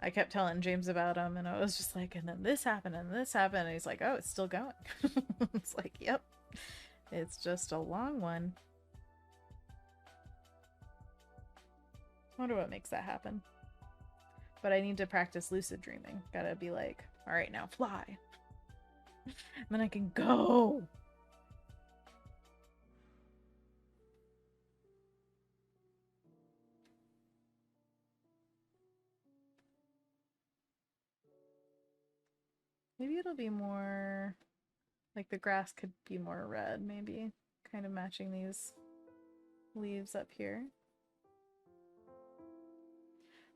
I kept telling James about him, and I was just like, and then this happened, and this happened, and he's like, oh, it's still going. It's like, yep, it's just a long one. I wonder what makes that happen. But I need to practice lucid dreaming. Gotta be like, all right, now fly. And then I can go. Maybe it'll be more like the grass could be more red, maybe. Kind of matching these leaves up here.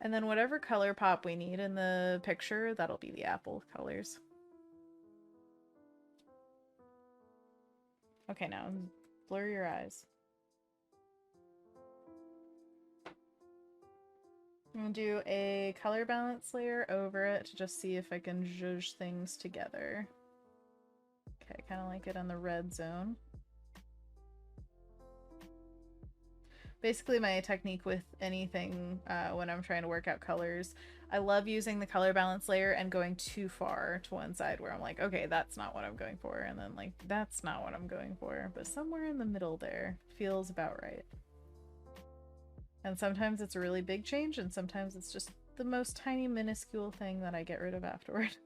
And then whatever color pop we need in the picture, that'll be the apple colors. Okay, now blur your eyes. I'm gonna do a color balance layer over it to just see if I can zhuzh things together. Okay, kind of like it on the red zone. Basically my technique with anything when I'm trying to work out colors, I love using the color balance layer and going too far to one side where I'm like, okay, that's not what I'm going for, and then like, that's not what I'm going for, but somewhere in the middle there feels about right. And sometimes it's a really big change, and sometimes it's just the most tiny minuscule thing that I get rid of afterward.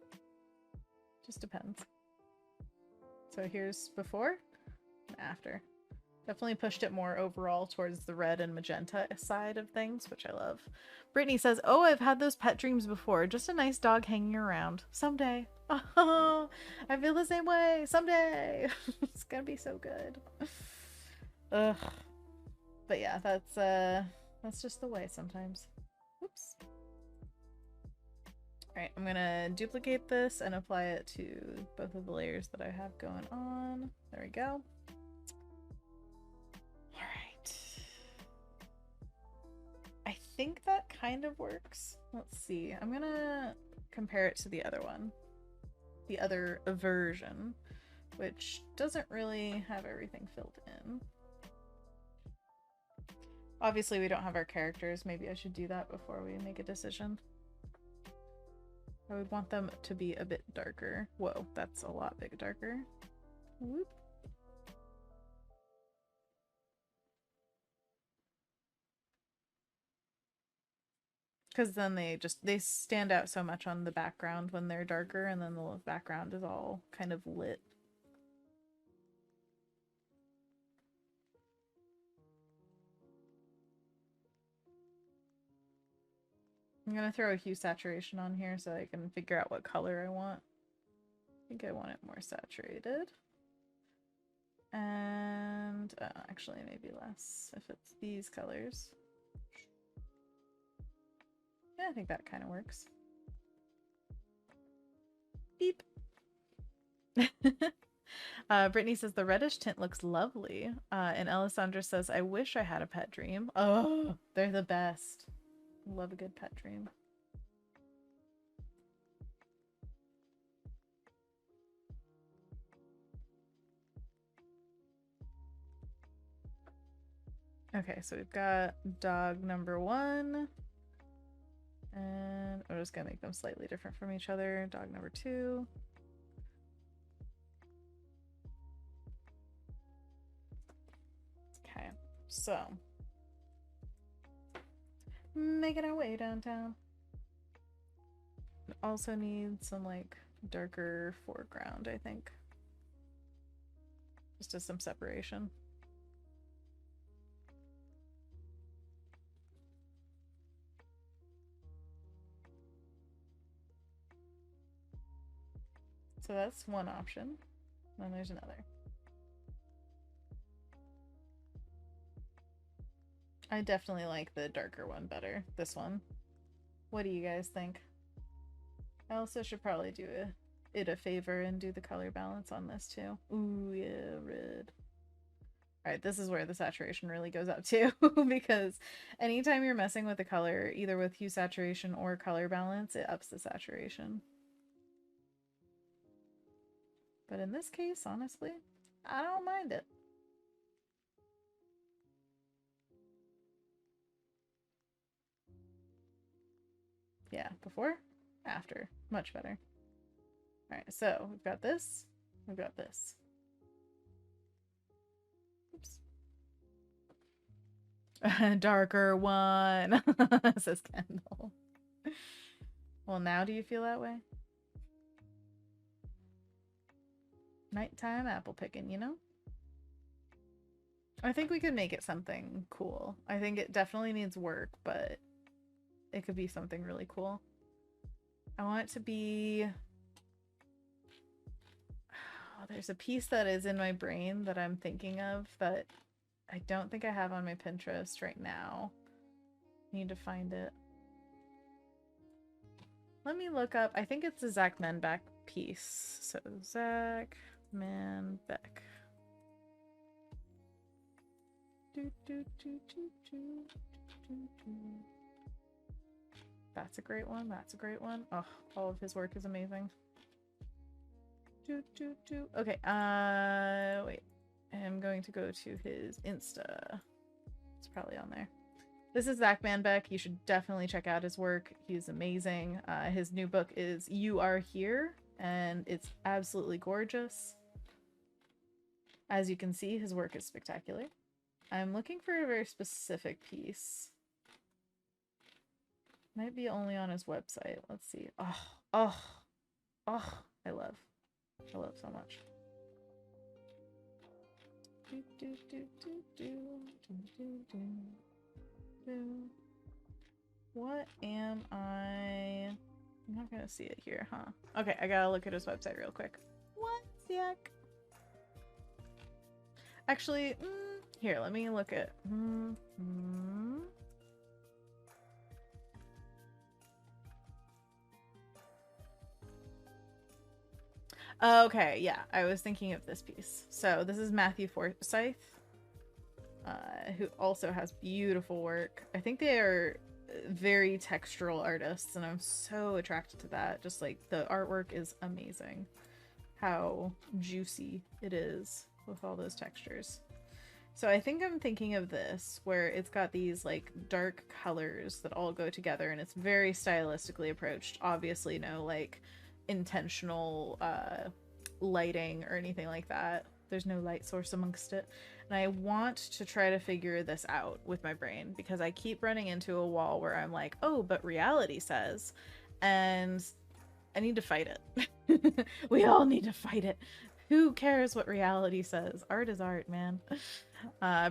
Just depends. So here's before and after. Definitely pushed it more overall towards the red and magenta side of things, which I love. Brittany says, oh, I've had those pet dreams before. Just a nice dog hanging around. Someday. Oh, I feel the same way. Someday. It's gonna be so good. Ugh. But yeah, that's just the way sometimes. Oops. Alright, I'm gonna duplicate this and apply it to both of the layers that I have going on. There we go. Alright. I think that kind of works. Let's see. I'm gonna compare it to the other one. The other version, which doesn't really have everything filled in. Obviously, we don't have our characters. Maybe I should do that before we make a decision. I would want them to be a bit darker. Whoa, that's a lot bit darker. Whoop. Because then they stand out so much on the background when they're darker, and then the background is all kind of lit. I'm gonna throw a hue saturation on here so I can figure out what color I want. I think I want it more saturated. And actually maybe less if it's these colors. Yeah, I think that kind of works. Beep. Brittany says the reddish tint looks lovely. And Alessandra says, I wish I had a pet dream. Oh, they're the best. Love a good pet dream. Okay, so we've got dog number 1. And I'm just gonna make them slightly different from each other. Dog number 2. Okay, so making our way downtown. Also need some like darker foreground, I think. Just as some separation. So that's one option. Then there's another. I definitely like the darker one better. This one. What do you guys think? I also should probably do it a favor and do the color balance on this too. Ooh, yeah, red. Alright, this is where the saturation really goes up too, because anytime you're messing with the color, either with hue saturation or color balance, it ups the saturation. But in this case, honestly, I don't mind it. Yeah, before, after, much better. All right, so we've got this, we've got this. Oops. Darker one, says Kendall. Well, now do you feel that way? Nighttime apple picking, you know? I think we could make it something cool. I think it definitely needs work, but it could be something really cool. I want it to be... Oh, there's a piece that is in my brain that I'm thinking of that I don't think I have on my Pinterest right now. Need to find it. Let me look up. I think it's a Zach Menbeck piece. So Zach Menbeck. That's a great one. That's a great one. Oh, all of his work is amazing. Okay, wait. I'm going to go to his Insta. It's probably on there. This is Zach Manbeck. You should definitely check out his work. He's amazing. His new book is You Are Here, and it's absolutely gorgeous. As you can see, his work is spectacular. I'm looking for a very specific piece. Might be only on his website. Let's see. Oh, I love so much. What am I? I'm not gonna see it here, huh? Okay, I gotta look at his website real quick. One sec. Actually, here, let me look at. Okay, yeah, I was thinking of this piece. So this is Matthew Forsyth, who also has beautiful work. I think they are very textural artists, and I'm so attracted to that. Just like the artwork is amazing. How juicy it is with all those textures. So I think I'm thinking of this, where it's got these like dark colors that all go together, and it's very stylistically approached. Obviously no like intentional lighting or anything like that. There's no light source amongst it. And I want to try to figure this out with my brain, because I keep running into a wall where I'm like, oh, but reality says, and I need to fight it. We all need to fight it. Who cares what reality says? Art is art, man.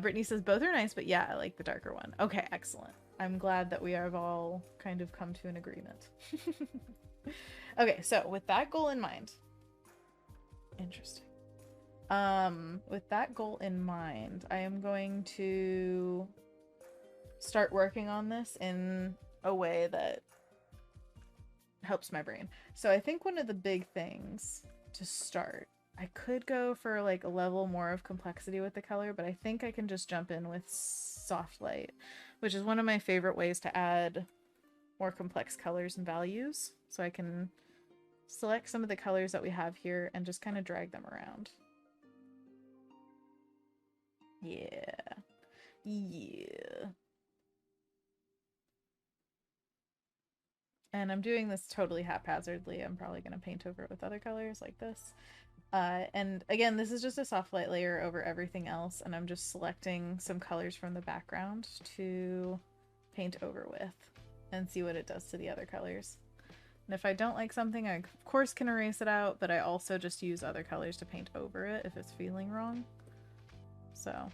Brittany says both are nice, but yeah, I like the darker one. Okay, excellent. I'm glad that we have all kind of come to an agreement. Okay, so with that goal in mind, interesting. With that goal in mind, I am going to start working on this in a way that helps my brain. So I think one of the big things to start, I could go for like a level more of complexity with the color, but I think I can just jump in with soft light, which is one of my favorite ways to add more complex colors and values. So I can select some of the colors that we have here and just kind of drag them around. Yeah. And I'm doing this totally haphazardly. I'm probably going to paint over it with other colors like this. And again, this is just a soft light layer over everything else, and I'm just selecting some colors from the background to paint over with and see what it does to the other colors. And if I don't like something, I of course can erase it out, but I also just use other colors to paint over it if it's feeling wrong. So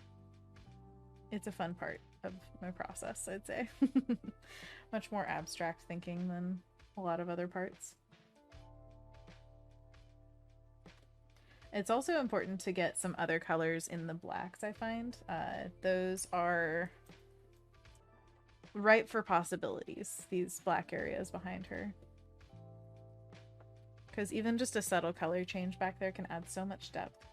it's a fun part of my process, I'd say. Much more abstract thinking than a lot of other parts. It's also important to get some other colors in the blacks, I find. Those are ripe for possibilities, these black areas behind her. Because even just a subtle color change back there can add so much depth.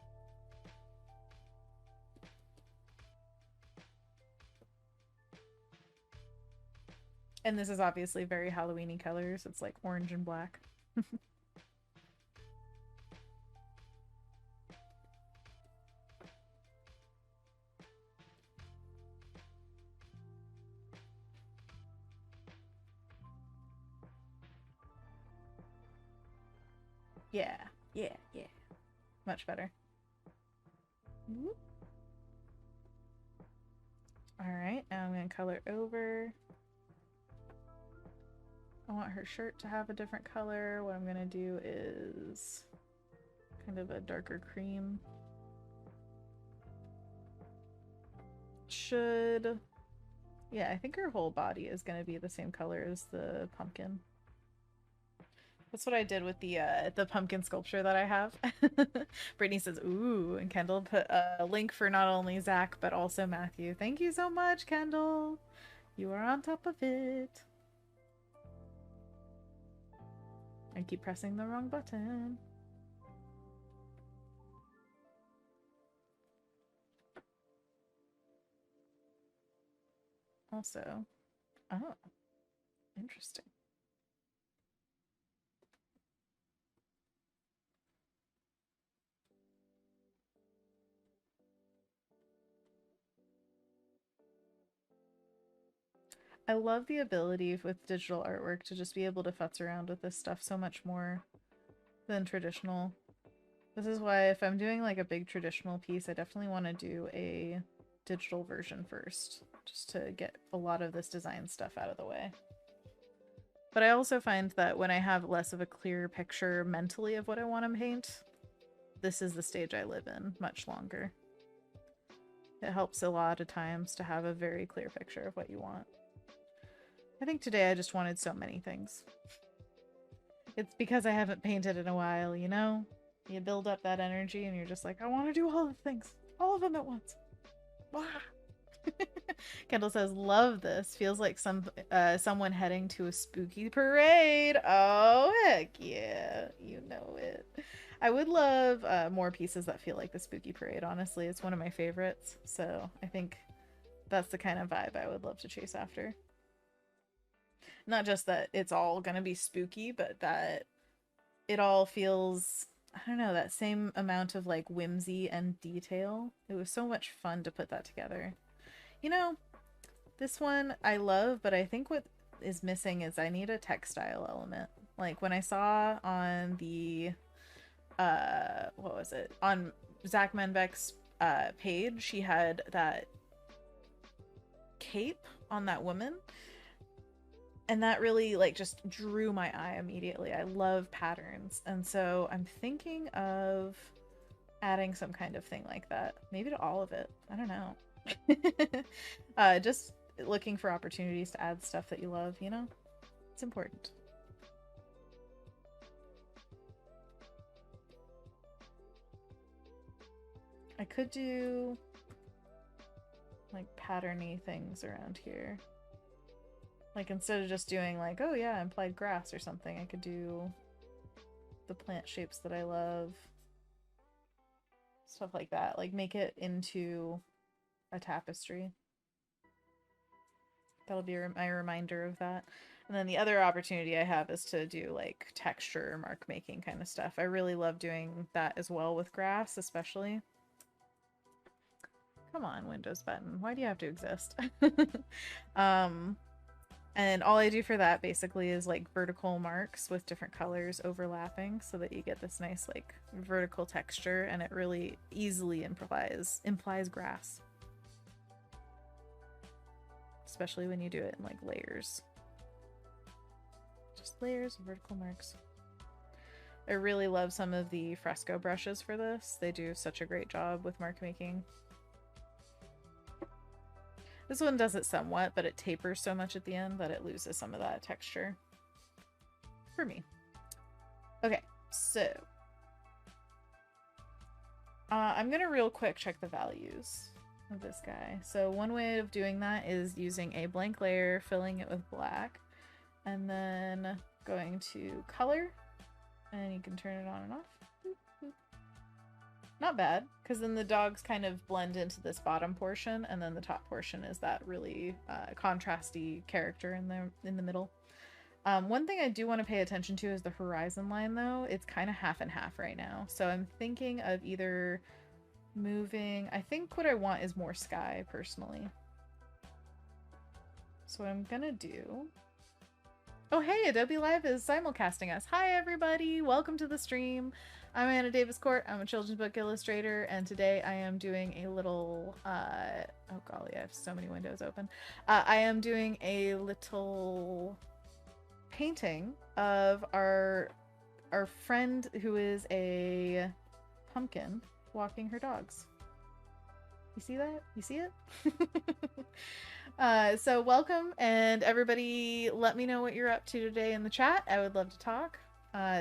And this is obviously very Halloween-y colors. It's like orange and black. Yeah, yeah, yeah. Much better. Alright, now I'm going to color over. I want her shirt to have a different color. What I'm going to do is kind of a darker cream. Yeah, I think her whole body is going to be the same color as the pumpkin. That's what I did with the pumpkin sculpture that I have. Brittany says, ooh, and Kendall put a link for not only Zach, but also Matthew. Thank you so much, Kendall. You are on top of it. I keep pressing the wrong button. Also, oh, interesting. I love the ability with digital artwork to just be able to futz around with this stuff so much more than traditional. This is why if I'm doing like a big traditional piece, I definitely want to do a digital version first, just to get a lot of this design stuff out of the way. But I also find that when I have less of a clear picture mentally of what I want to paint, this is the stage I live in much longer. It helps a lot of times to have a very clear picture of what you want. I think today I just wanted so many things. It's because I haven't painted in a while, you know? You build up that energy and you're just like, I want to do all the things. All of them at once. Wah! Kendall says, love this. Feels like someone heading to a spooky parade. Oh, heck yeah. You know it. I would love more pieces that feel like the spooky parade, honestly. It's one of my favorites. So I think that's the kind of vibe I would love to chase after. Not just that it's all gonna be spooky, but that it all feels, I don't know, that same amount of like whimsy and detail. It was so much fun to put that together. You know, this one I love, but I think what is missing is I need a textile element. Like when I saw on the what was it? On Zach Menbeck's page, she had that cape on that woman. And that really like just drew my eye immediately. I love patterns. And so I'm thinking of adding some kind of thing like that. Maybe to all of it. I don't know. Just looking for opportunities to add stuff that you love, you know? It's important. I could do like patterny things around here. Like instead of just doing like, oh yeah, implied grass or something, I could do the plant shapes that I love. Stuff like that. Like make it into a tapestry. That'll be my reminder of that. And then the other opportunity I have is to do like texture mark making kind of stuff. I really love doing that as well with grass, especially. Come on, Windows button. Why do you have to exist? And all I do for that basically is like vertical marks with different colors overlapping so that you get this nice like vertical texture, and it really easily implies grass. Especially when you do it in like layers. Just layers of vertical marks. I really love some of the fresco brushes for this. They do such a great job with mark making. This one does it somewhat, but it tapers so much at the end that it loses some of that texture. For me. Okay, so I'm gonna real quick check the values of this guy. So one way of doing that is using a blank layer, filling it with black, and then going to color, and you can turn it on and off. Not bad, because then the dogs kind of blend into this bottom portion, and then the top portion is that really contrasty character in the middle. One thing I do want to pay attention to is the horizon line, though. It's kind of half and half right now, so I'm thinking of either moving. I think what I want is more sky, personally. So what I'm gonna do Oh, hey, Adobe Live is simulcasting us. Hi, everybody. Welcome to the stream. I'm Anna Davis Court. I'm a children's book illustrator, and today I am doing a little, oh golly, I have so many windows open. I am doing a little painting of our friend who is a pumpkin walking her dogs. You see that? You see it? So welcome, and everybody let me know what you're up to today in the chat. I would love to talk.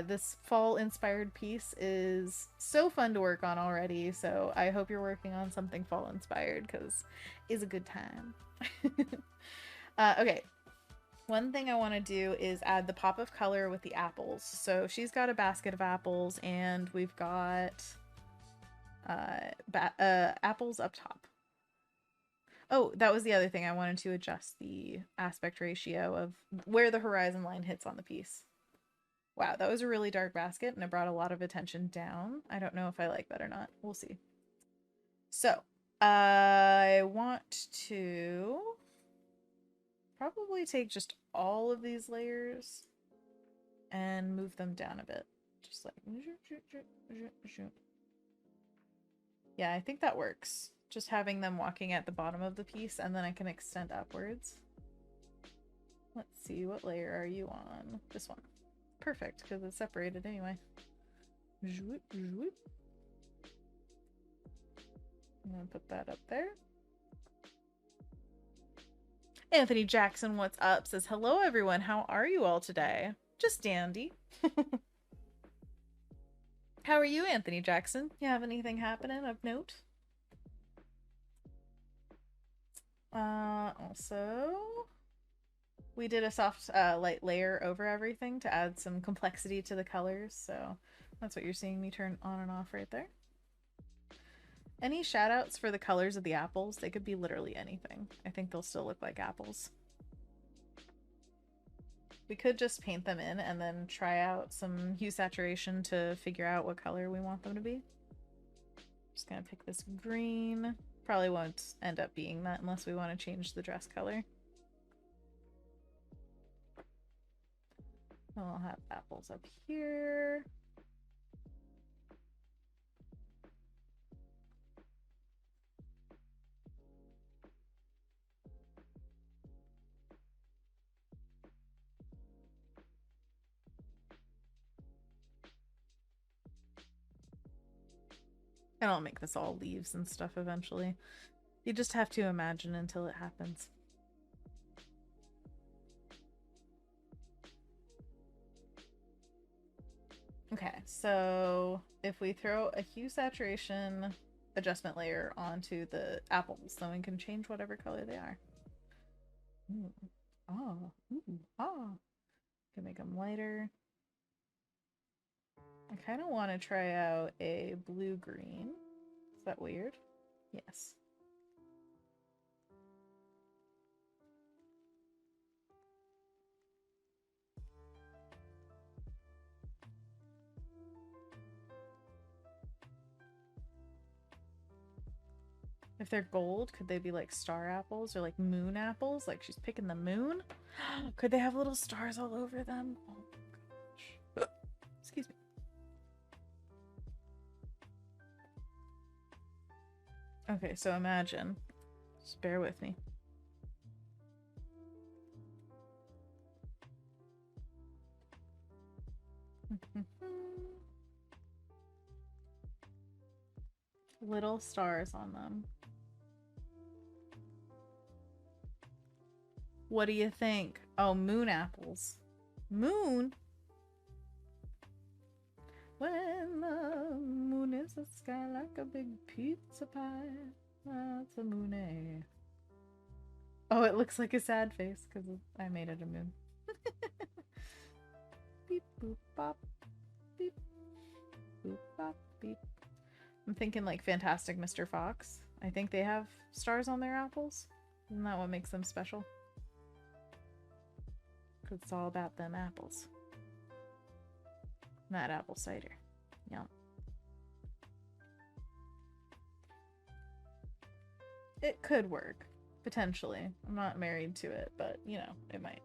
This fall-inspired piece is so fun to work on already, so I hope you're working on something fall-inspired, because it's a good time. Okay, one thing I want to do is add the pop of color with the apples. So she's got a basket of apples, and we've got apples up top. Oh, that was the other thing. I wanted to adjust the aspect ratio of where the horizon line hits on the piece. Wow, that was a really dark basket, and it brought a lot of attention down. I don't know if I like that or not. We'll see. So, I want to probably take just all of these layers and move them down a bit. Just like... Yeah, I think that works. Just having them walking at the bottom of the piece, and then I can extend upwards. Let's see, what layer are you on? This one. Perfect, because it's separated anyway. I'm gonna put that up there. Anthony Jackson, what's up? Says, hello everyone, how are you all today? Just dandy. How are you, Anthony Jackson? You have anything happening of note? Also, we did a soft light layer over everything to add some complexity to the colors, so that's what you're seeing me turn on and off right there. Any shout outs for the colors of the apples? They could be literally anything. I think they'll still look like apples. We could just paint them in and then try out some hue saturation to figure out what color we want them to be. Just gonna pick this green. Probably won't end up being that unless we want to change the dress color. I'll have apples up here. And I'll make this all leaves and stuff eventually. You just have to imagine until it happens. Okay, so if we throw a hue saturation adjustment layer onto the apples, then we can change whatever color they are. Ooh. Oh, ooh, ah. Can make them lighter. I kind of want to try out a blue-green. Is that weird? Yes. If they're gold, could they be like star apples or like moon apples? Like she's picking the moon? Could they have little stars all over them? Oh my gosh. Excuse me. Okay, so imagine. Just bear with me. Little stars on them. What do you think? Oh, moon apples. Moon? When the moon is the sky like a big pizza pie. That's a moon. Oh, it looks like a sad face because I made it a moon. Beep boop bop. Beep boop bop beep. I'm thinking like Fantastic Mr. Fox. I think they have stars on their apples. Isn't that what makes them special? Because it's all about them apples. Not apple cider. Yum. It could work. Potentially. I'm not married to it, but, you know, it might.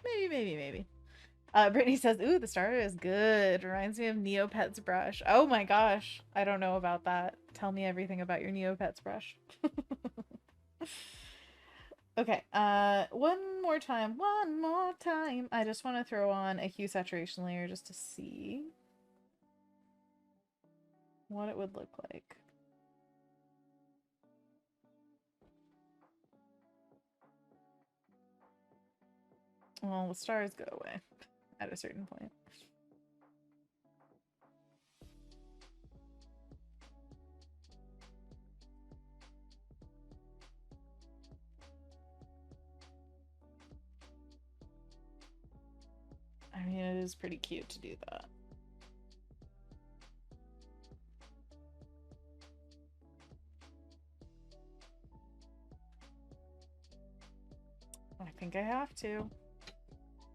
Maybe. Brittany says, ooh, the starter is good. Reminds me of Neopet's brush. Oh my gosh. I don't know about that. Tell me everything about your Neopet's brush. Okay, one more time. I just want to throw on a hue saturation layer just to see what it would look like. Well, the stars go away at a certain point. I mean, it is pretty cute to do that. I think I have to.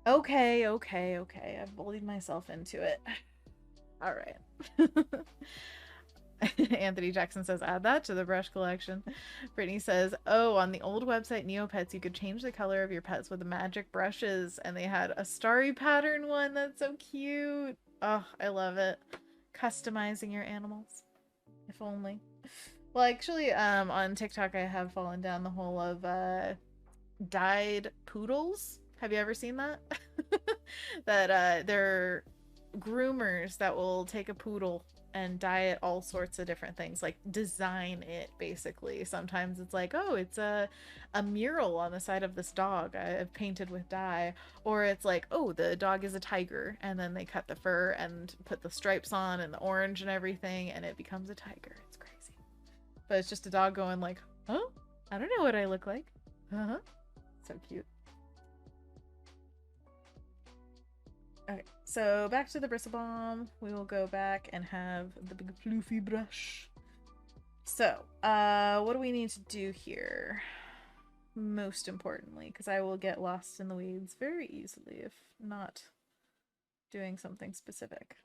Okay. I've bullied myself into it. All right. Anthony Jackson says, add that to the brush collection. Brittany says, oh, on the old website Neopets, you could change the color of your pets with the magic brushes, and they had a starry pattern one. That's so cute. Oh, I love it. Customizing your animals. If only. Well, actually, on TikTok, I have fallen down the hole of dyed poodles. Have you ever seen that? That they're groomers that will take a poodle and dye it all sorts of different things, like design it basically. Sometimes it's like, oh, it's a mural on the side of this dog I've painted with dye, or it's like, oh, the dog is a tiger, and then they cut the fur and put the stripes on and the orange and everything, and it becomes a tiger. It's crazy, but it's just a dog going like, oh, I don't know what I look like. So cute. Okay, so back to the bristle balm. We will go back and have the big floofy brush. So, what do we need to do here? Most importantly, because I will get lost in the weeds very easily if not doing something specific.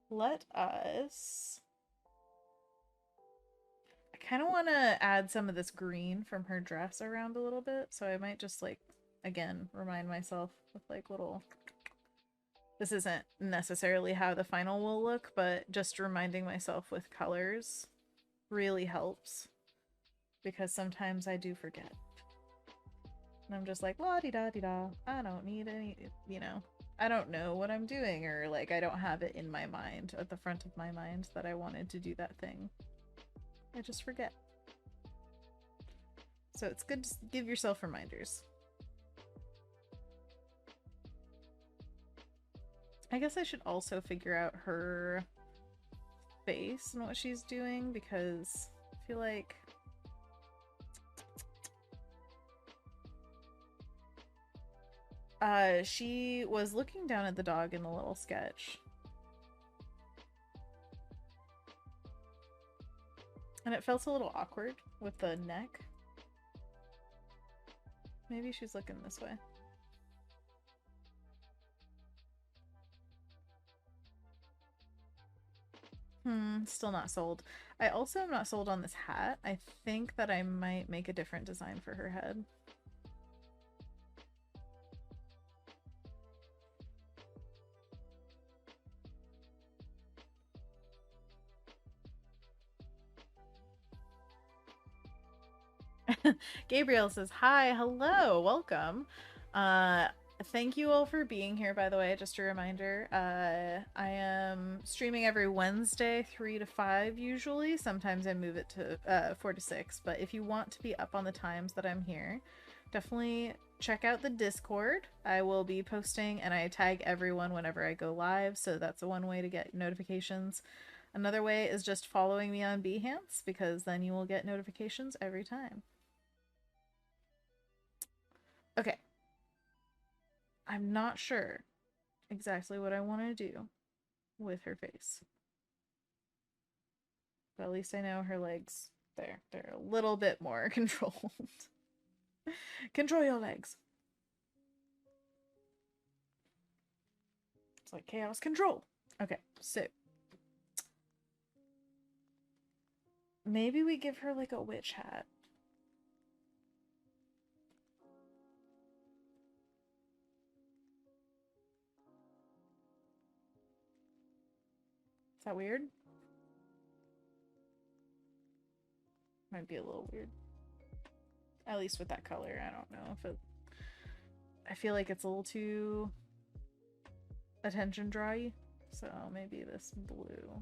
Let us... I kind of want to add some of this green from her dress around a little bit, so I might just like, again, remind myself with like little... This isn't necessarily how the final will look, but just reminding myself with colors really helps, because sometimes I do forget. And I'm just like, la-di-da-di-da, I don't need any, you know, I don't know what I'm doing, or like I don't have it in my mind, at the front of my mind, that I wanted to do that thing. I just forget. So it's good to give yourself reminders. I guess I should also figure out her face and what she's doing, because I feel like she was looking down at the dog in the little sketch. And it felt a little awkward with the neck. Maybe she's looking this way. Still not sold. I also am not sold on this hat. I think that I might make a different design for her head. Gabriel says, hi, hello, welcome. Thank you all for being here, by the way. Just a reminder, I am streaming every Wednesday, 3 to 5 usually. Sometimes I move it to 4 to 6, but if you want to be up on the times that I'm here, definitely check out the Discord. I will be posting, and I tag everyone whenever I go live, so that's one way to get notifications. Another way is just following me on Behance, because then you will get notifications every time. Okay. I'm not sure exactly what I want to do with her face. But at least I know her legs, they're a little bit more controlled. Control your legs. It's like chaos control. Okay, so maybe we give her like a witch hat. that weird? Might be a little weird. At least with that color. I don't know if it... I feel like it's a little too attention drawy. So maybe this blue.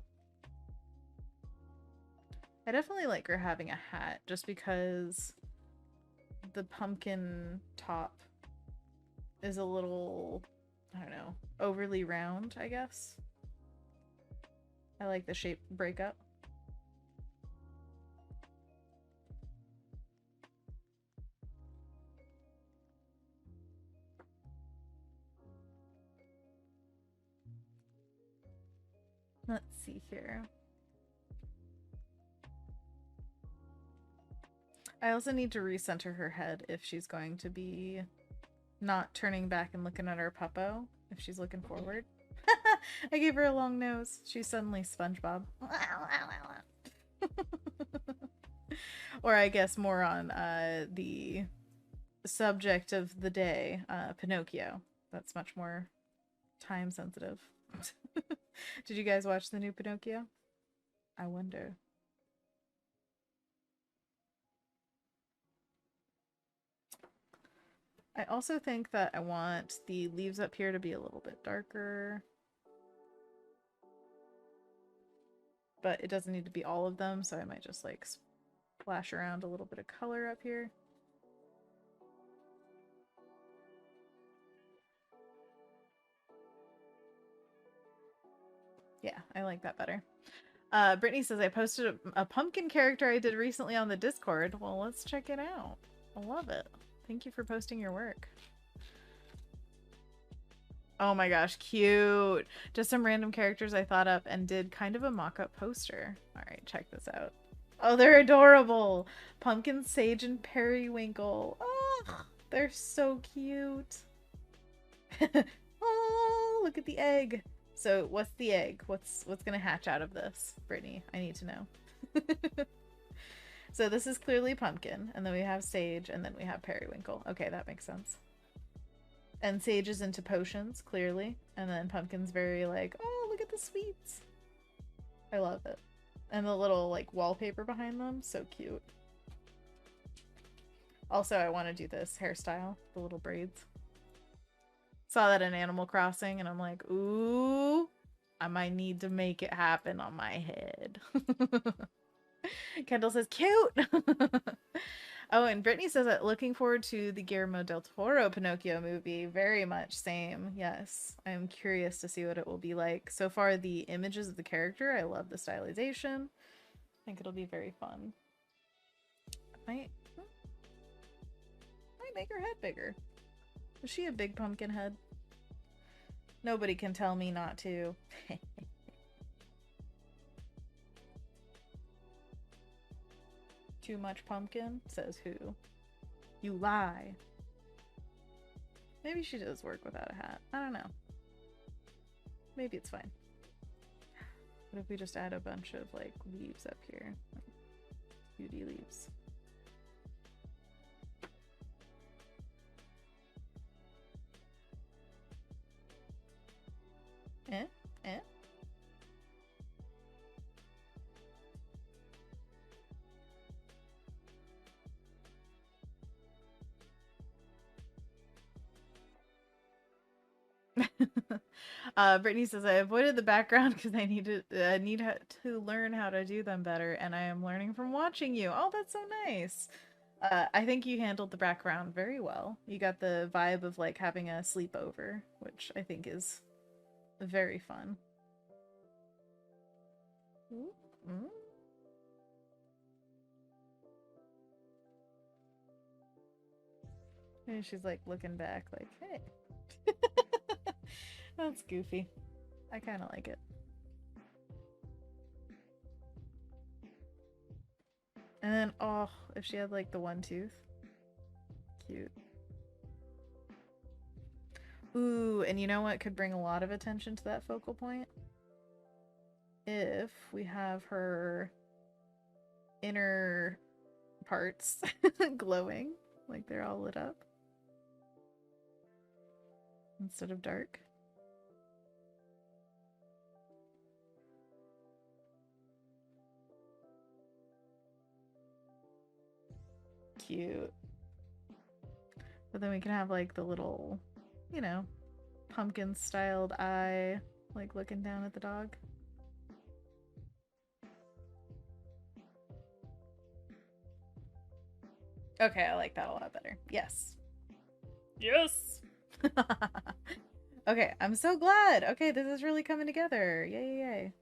I definitely like her having a hat just because the pumpkin top is a little, I don't know, overly round, I guess. I like the shape breakup. Let's see here. I also need to recenter her head if she's going to be not turning back and looking at her puppo, if she's looking forward. I gave her a long nose. She's suddenly SpongeBob. Or I guess more on the subject of the day, Pinocchio. That's much more time sensitive. Did you guys watch the new Pinocchio? I wonder. I also think that I want the leaves up here to be a little bit darker. But it doesn't need to be all of them, so I might just like splash around a little bit of color up here. Yeah, I like that better. Brittany says, I posted a pumpkin character I did recently on the Discord. Well, let's check it out. I love it. Thank you for posting your work. Oh my gosh, cute. Just some random characters I thought up and did kind of a mock-up poster. Alright, check this out. Oh, they're adorable. Pumpkin, Sage, and Periwinkle. Oh, they're so cute. Oh, look at the egg. So what's the egg? What's gonna hatch out of this? Brittany, I need to know. So this is clearly Pumpkin, and then we have Sage, and then we have Periwinkle. Okay, that makes sense. And Sage is into potions, clearly. And then Pumpkin's very like, oh, look at the sweets. I love it. And the little like wallpaper behind them, so cute. Also, I want to do this hairstyle, the little braids. Saw that in Animal Crossing, and I'm like, ooh, I might need to make it happen on my head. Kendall says, cute! Oh, and Brittany says that looking forward to the Guillermo del Toro Pinocchio movie. Very much same. Yes. I'm curious to see what it will be like. So far, the images of the character, I love the stylization. I think it'll be very fun. Might make her head bigger. Is she a big pumpkin head? Nobody can tell me not to. Too much pumpkin? Says who? You lie. Maybe she does work without a hat. I don't know. Maybe it's fine. What if we just add a bunch of like leaves up here? Like, beauty leaves. Eh? Eh? Brittany says, I avoided the background because I need to learn how to do them better, and I am learning from watching you. Oh, that's so nice. I think you handled the background very well. You got the vibe of like having a sleepover, which I think is very fun. Mm-hmm. And she's like looking back like, hey. That's goofy. I kind of like it. And then, oh, if she had like the one tooth. Cute. Ooh, and you know what could bring a lot of attention to that focal point? If we have her inner parts glowing, like they're all lit up. Instead of dark. cute. But then we can have like the little, you know, pumpkin styled eye, like looking down at the dog. Okay, I like that a lot better. Yes. Yes! Okay, I'm so glad. Okay, this is really coming together. Yay, yay.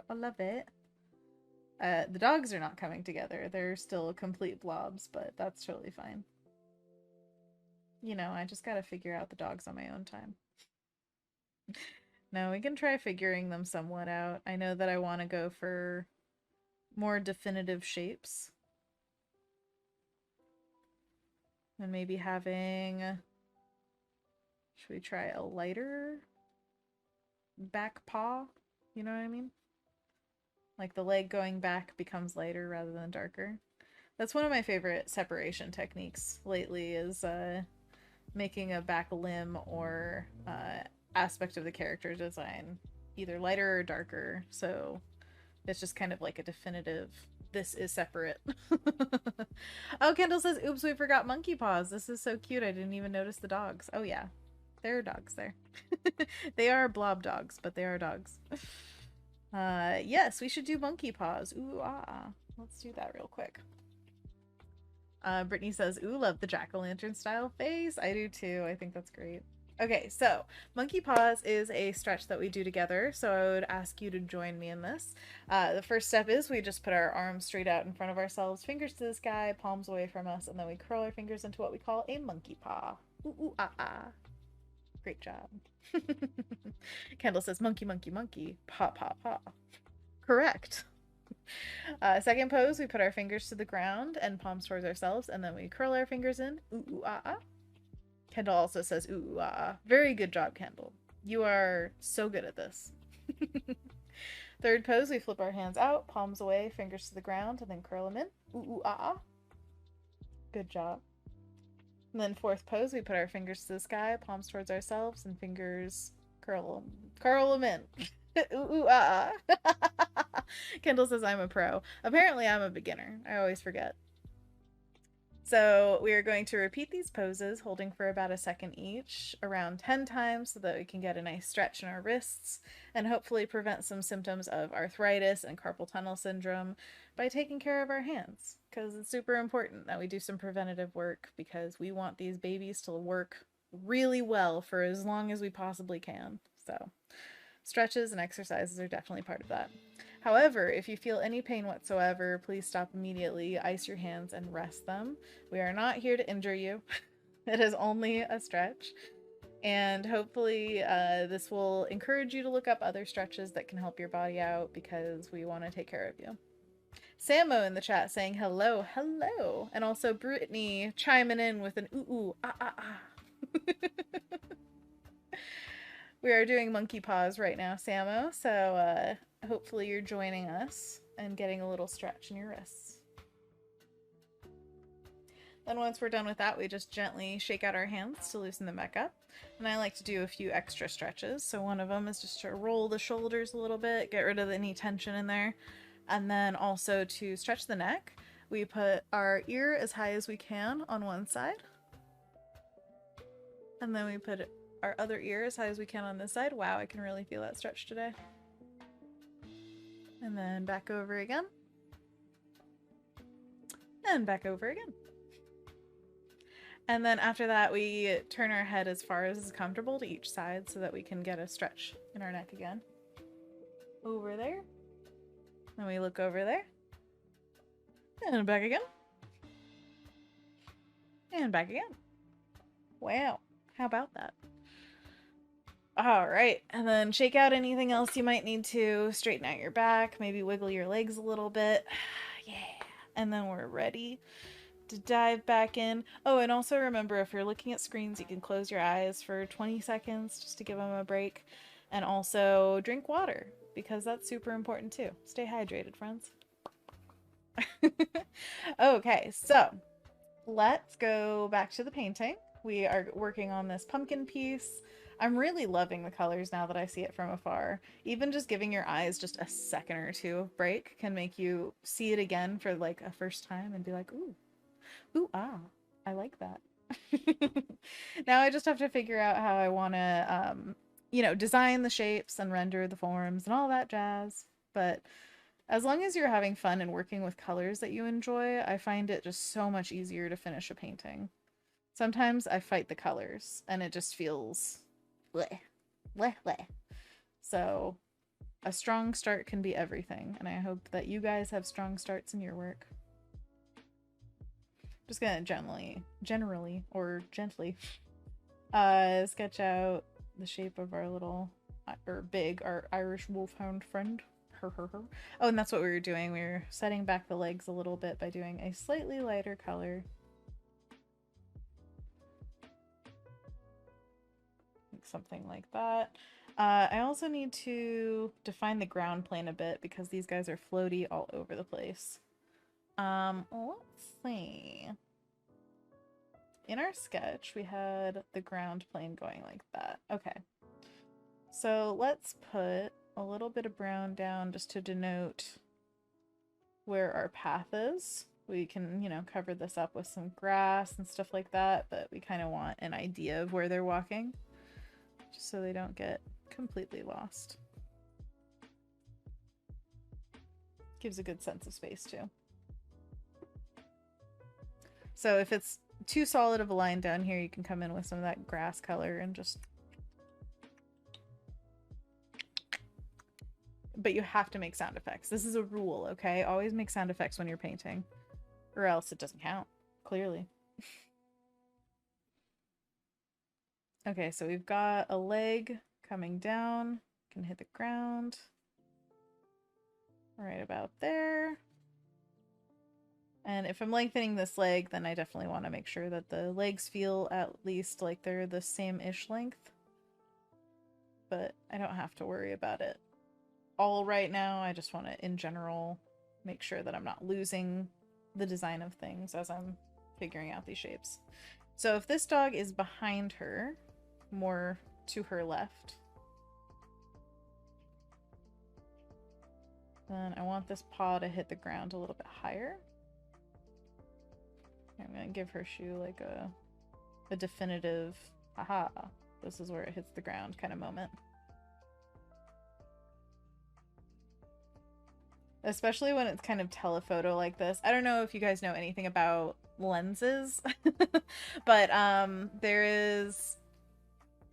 I love it. The dogs are not coming together. They're still complete blobs, but that's totally fine. You know, I just gotta figure out the dogs on my own time. No, we can try figuring them somewhat out. I know that I want to go for more definitive shapes. And maybe having... Should we try a lighter back paw? You know what I mean? Like the leg going back becomes lighter rather than darker. That's one of my favorite separation techniques lately is making a back limb or aspect of the character design either lighter or darker. So it's just kind of like a definitive, this is separate. Oh, Kendall says, oops, we forgot monkey paws. This is so cute. I didn't even notice the dogs. Oh yeah, there are dogs there. They are blob dogs, but they are dogs. Yes, we should do monkey paws. Ooh, ah. Let's do that real quick. Brittany says, ooh, love the jack-o'-lantern style face. I do too. I think that's great. Okay, so monkey paws is a stretch that we do together, so I would ask you to join me in this. The first step is we just put our arms straight out in front of ourselves, fingers to the sky, palms away from us, and then we curl our fingers into what we call a monkey paw. Ooh, ooh, ah, ah. Great job. Kendall says, monkey, monkey, monkey, paw, paw, paw. Correct. Second pose, we put our fingers to the ground and palms towards ourselves, and then we curl our fingers in. Ooh, ooh, ah, ah. Kendall also says, ooh, ooh, ah, ah. Very good job, Kendall. You are so good at this. Third pose, we flip our hands out, palms away, fingers to the ground, and then curl them in. Ooh, ooh, ah, ah. Good job. And then fourth pose, we put our fingers to the sky, palms towards ourselves, and fingers curl them in. Ooh, ooh, ah, ah. Kendall says I'm a pro. Apparently I'm a beginner. I always forget. So we are going to repeat these poses, holding for about a second each, around 10 times so that we can get a nice stretch in our wrists and hopefully prevent some symptoms of arthritis and carpal tunnel syndrome by taking care of our hands. Because it's super important that we do some preventative work because we want these babies to work really well for as long as we possibly can. So stretches and exercises are definitely part of that. However, if you feel any pain whatsoever, please stop immediately, ice your hands, and rest them. We are not here to injure you. It is only a stretch. And hopefully this will encourage you to look up other stretches that can help your body out because we want to take care of you. Samo in the chat saying hello, hello. And also Brittany chiming in with an ooh, ooh, ah, ah, ah. We are doing monkey paws right now, Samo, so hopefully you're joining us and getting a little stretch in your wrists. Then once we're done with that, we just gently shake out our hands to loosen them back up. And I like to do a few extra stretches. So one of them is just to roll the shoulders a little bit, get rid of any tension in there. And then also to stretch the neck, we put our ear as high as we can on one side. And then we put our other ear as high as we can on this side. Wow, I can really feel that stretch today. And then back over again. And back over again. And then after that, we turn our head as far as is comfortable to each side so that we can get a stretch in our neck again. Over there. Then we look over there. And back again. And back again. Wow. How about that? All right, and then shake out anything else you might need to. Straighten out your back, maybe wiggle your legs a little bit. Yeah, and then we're ready to dive back in. Oh, and also remember, if you're looking at screens, you can close your eyes for 20 seconds just to give them a break. And also drink water, because that's super important too. Stay hydrated, friends. Okay, so let's go back to the painting. We are working on this pumpkin piece. I'm really loving the colors now that I see it from afar. Even just giving your eyes just a second or two of break can make you see it again for like a first time and be like, ooh, Ooh, ah, I like that. Now I just have to figure out how I want to, design the shapes and render the forms and all that jazz. But as long as you're having fun and working with colors that you enjoy, I find it just so much easier to finish a painting. Sometimes I fight the colors and it just feels bleh, bleh, bleh. So a strong start can be everything, and I hope that you guys have strong starts in your work. Just gonna generally or gently sketch out the shape of our little our Irish wolfhound friend. Oh, and that's what we were doing. We were setting back the legs a little bit by doing a slightly lighter color. Something like that. I also need to define the ground plane a bit because these guys are floaty all over the place. Let's see. In our sketch, we had the ground plane going like that. Okay. So let's put a little bit of brown down just to denote where our path is. We can, cover this up with some grass and stuff like that, but we kind of want an idea of where they're walking, just so they don't get completely lost. Gives a good sense of space too. So if it's too solid of a line down here, you can come in with some of that grass color and just... But you have to make sound effects. This is a rule, okay? Always make sound effects when you're painting, or else it doesn't count, clearly. Okay, so we've got a leg coming down, can hit the ground right about there. And if I'm lengthening this leg, then I definitely want to make sure that the legs feel at least like they're the same-ish length. But I don't have to worry about it all right now. I just want to, in general, make sure that I'm not losing the design of things as I'm figuring out these shapes. So if this dog is behind her, more to her left, then I want this paw to hit the ground a little bit higher. I'm gonna give her shoe like a definitive, aha, this is where it hits the ground kind of moment. Especially when it's kind of telephoto like this. I don't know if you guys know anything about lenses, but there is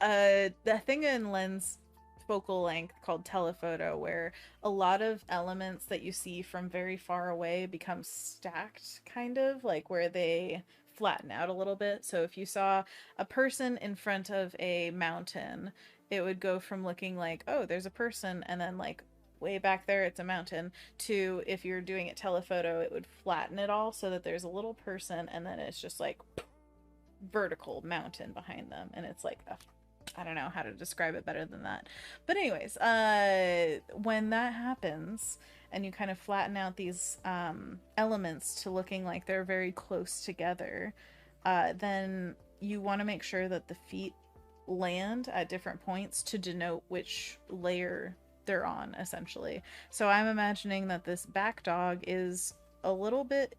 a thing in lens focal length called telephoto where a lot of elements that you see from very far away become stacked, kind of like where they flatten out a little bit. So if you saw a person in front of a mountain, it would go from looking like, oh, there's a person, and then like way back there it's a mountain, to if you're doing it telephoto, it would flatten it all so that there's a little person and then it's just like vertical mountain behind them, and it's like I don't know how to describe it better than that. But anyways, when that happens and you kind of flatten out these elements to looking like they're very close together, then you want to make sure that the feet land at different points to denote which layer they're on, essentially. So I'm imagining that this back dog is a little bit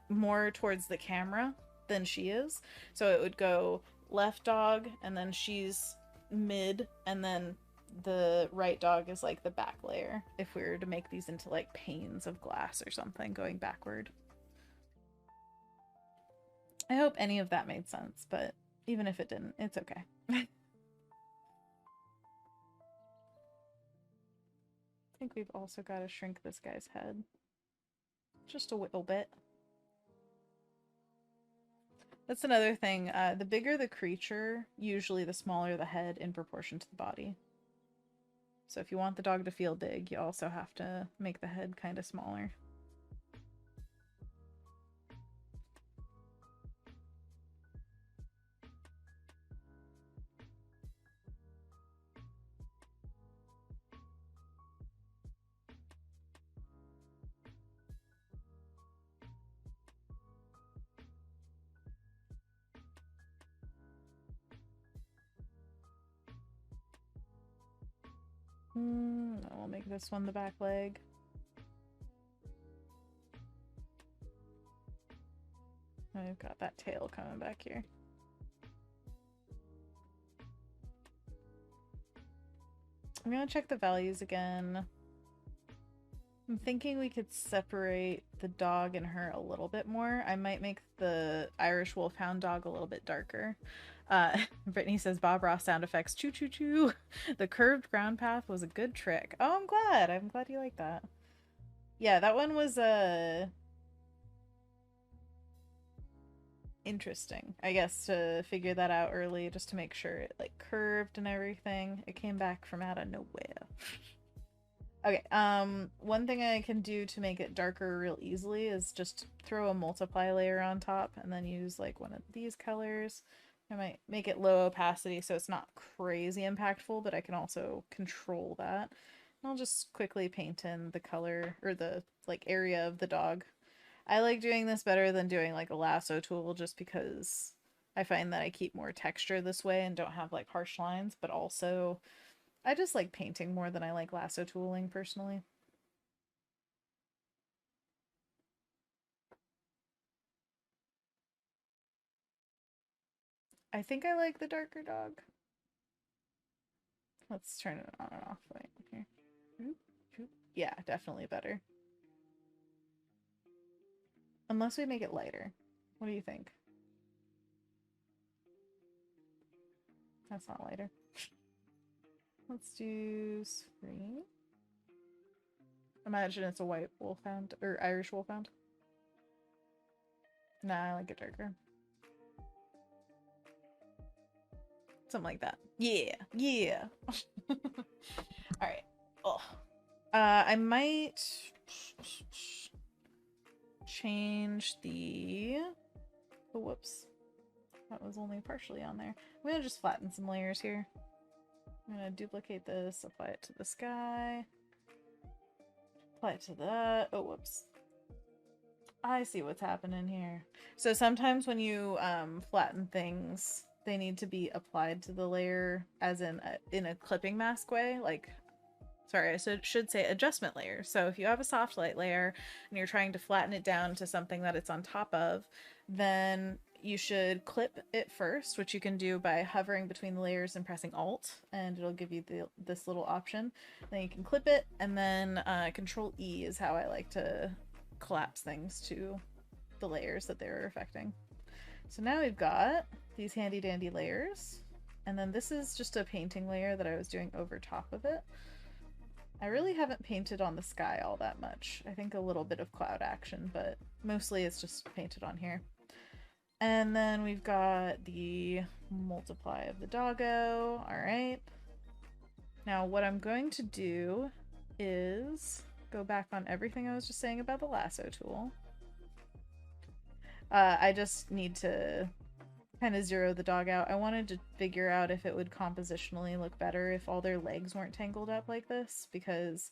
more towards the camera than she is. So it would go left dog, and then she's mid, and then the right dog is like the back layer, if we were to make these into like panes of glass or something going backward. I hope any of that made sense, but even if it didn't, it's okay. I think we've also got to shrink this guy's head just a little bit. That's another thing. The bigger the creature, usually the smaller the head in proportion to the body. So if you want the dog to feel big, you also have to make the head kind of smaller. I'll make this one the back leg. I've got that tail coming back here. I'm gonna check the values again. I'm thinking we could separate the dog and her a little bit more. I might make the Irish Wolfhound dog a little bit darker. Brittany says Bob Ross sound effects. Choo choo choo. The curved ground path was a good trick. Oh, I'm glad. I'm glad you like that. Yeah, that one was interesting, I guess, to figure that out early just to make sure it like curved and everything. It came back from out of nowhere. Okay, one thing I can do to make it darker real easily is just throw a multiply layer on top and then use like one of these colors. I might make it low opacity so it's not crazy impactful, but I can also control that. And I'll just quickly paint in the color or the like area of the dog. I like doing this better than doing like a lasso tool just because I find that I keep more texture this way and don't have like harsh lines, but also I just like painting more than I like lasso tooling personally. I think I like the darker dog. Let's turn it on and off right here. Yeah, definitely better. Unless we make it lighter. What do you think? That's not lighter. Let's do screen. Imagine it's a white wolfhound or Irish wolfhound. Nah, I like it darker. Something like that. Yeah, yeah. Alright. Oh. I might change the... Oh, whoops. That was only partially on there. I'm gonna just flatten some layers here. I'm gonna duplicate this, apply it to the sky. Apply it to that. Oh, whoops. I see what's happening here. So sometimes when you flatten things, they need to be applied to the layer as in a clipping mask way. Like, sorry, I should say adjustment layer. So if you have a soft light layer and you're trying to flatten it down to something that it's on top of, then you should clip it first, which you can do by hovering between the layers and pressing Alt, and it'll give you this little option. Then you can clip it, and then Control E is how I like to collapse things to the layers that they're affecting. So now we've got these handy dandy layers, and then this is just a painting layer that I was doing over top of it. I really haven't painted on the sky all that much. I think a little bit of cloud action, but mostly it's just painted on here. And then we've got the multiply of the doggo. All right. Now what I'm going to do is go back on everything I was just saying about the lasso tool. I just need to kind of zero the dog out. I wanted to figure out if it would compositionally look better if all their legs weren't tangled up like this, because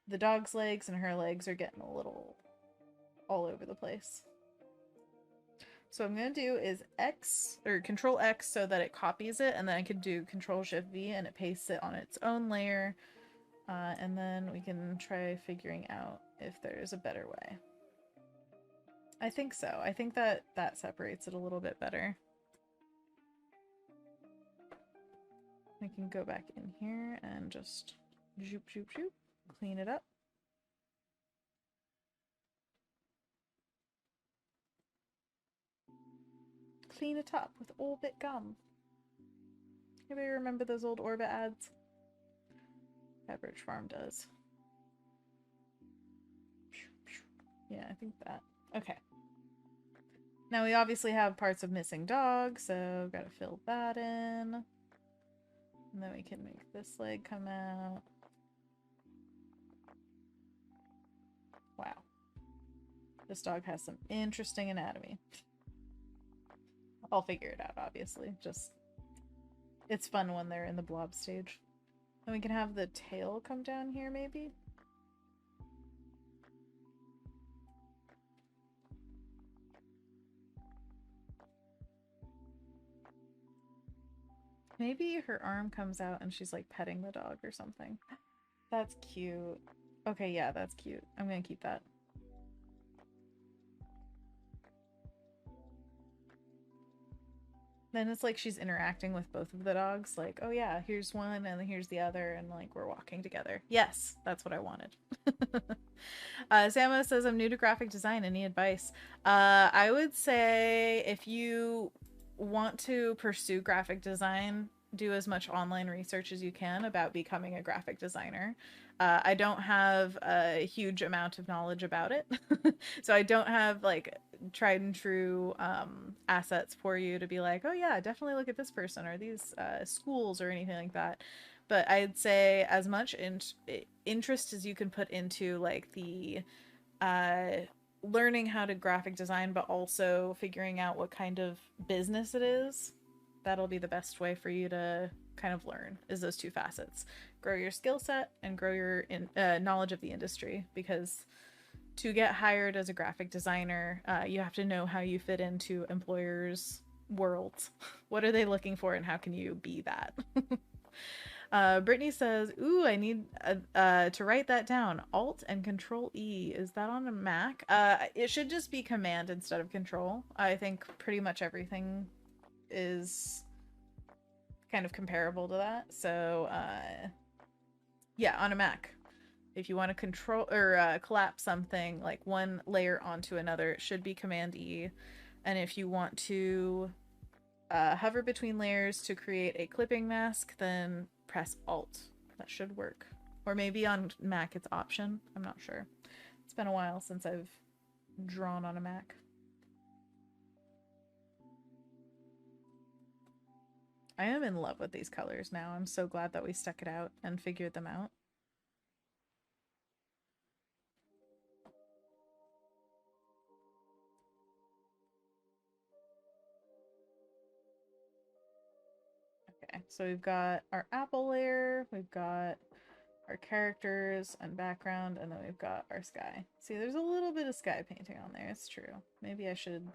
the dog's legs and her legs are getting a little all over the place. So what I'm going to do is X or Control X so that it copies it, and then I can do Control Shift V and it pastes it on its own layer. And then we can try figuring out if there's a better way. I think so. I think that separates it a little bit better. We can go back in here and just zoop, zoop, zoop, clean it up. Clean it up with Orbit gum. Anybody remember those old Orbit ads? Pepperidge Farm does. Yeah, I think that. Okay. Now we obviously have parts of missing dog, so gotta fill that in. And then we can make this leg come out. Wow. This dog has some interesting anatomy. I'll figure it out, obviously. Just, it's fun when they're in the blob stage. And we can have the tail come down here, maybe? Maybe her arm comes out and she's like petting the dog or something. That's cute. Okay, yeah, that's cute. I'm gonna keep that. Then it's like she's interacting with both of the dogs. Like, oh yeah, here's one and here's the other, and like we're walking together. Yes, that's what I wanted. Samo says, I'm new to graphic design. Any advice? I would say if you want to pursue graphic design, do as much online research as you can about becoming a graphic designer. I don't have a huge amount of knowledge about it. So I don't have like tried and true assets for you to be like, oh yeah, definitely look at this person or these schools or anything like that. But I'd say as much interest as you can put into like the uh, learning how to graphic design, but also figuring out what kind of business it is. That'll be the best way for you to kind of learn is those two facets: grow your skill set and grow your knowledge of the industry. Because to get hired as a graphic designer, you have to know how you fit into employers' worlds. What are they looking for, and how can you be that? Brittany says, ooh, I need to write that down. Alt and Control E. Is that on a Mac? It should just be Command instead of Control. I think pretty much everything is kind of comparable to that. So, yeah, on a Mac. If you want to control or collapse something like one layer onto another, it should be Command E. And if you want to hover between layers to create a clipping mask, then press Alt. That should work. Or maybe on Mac it's Option. I'm not sure. It's been a while since I've drawn on a Mac. I am in love with these colors now. I'm so glad that we stuck it out and figured them out. Okay, so we've got our apple layer, we've got our characters and background, and then we've got our sky. See, there's a little bit of sky painting on there. It's true. Maybe I should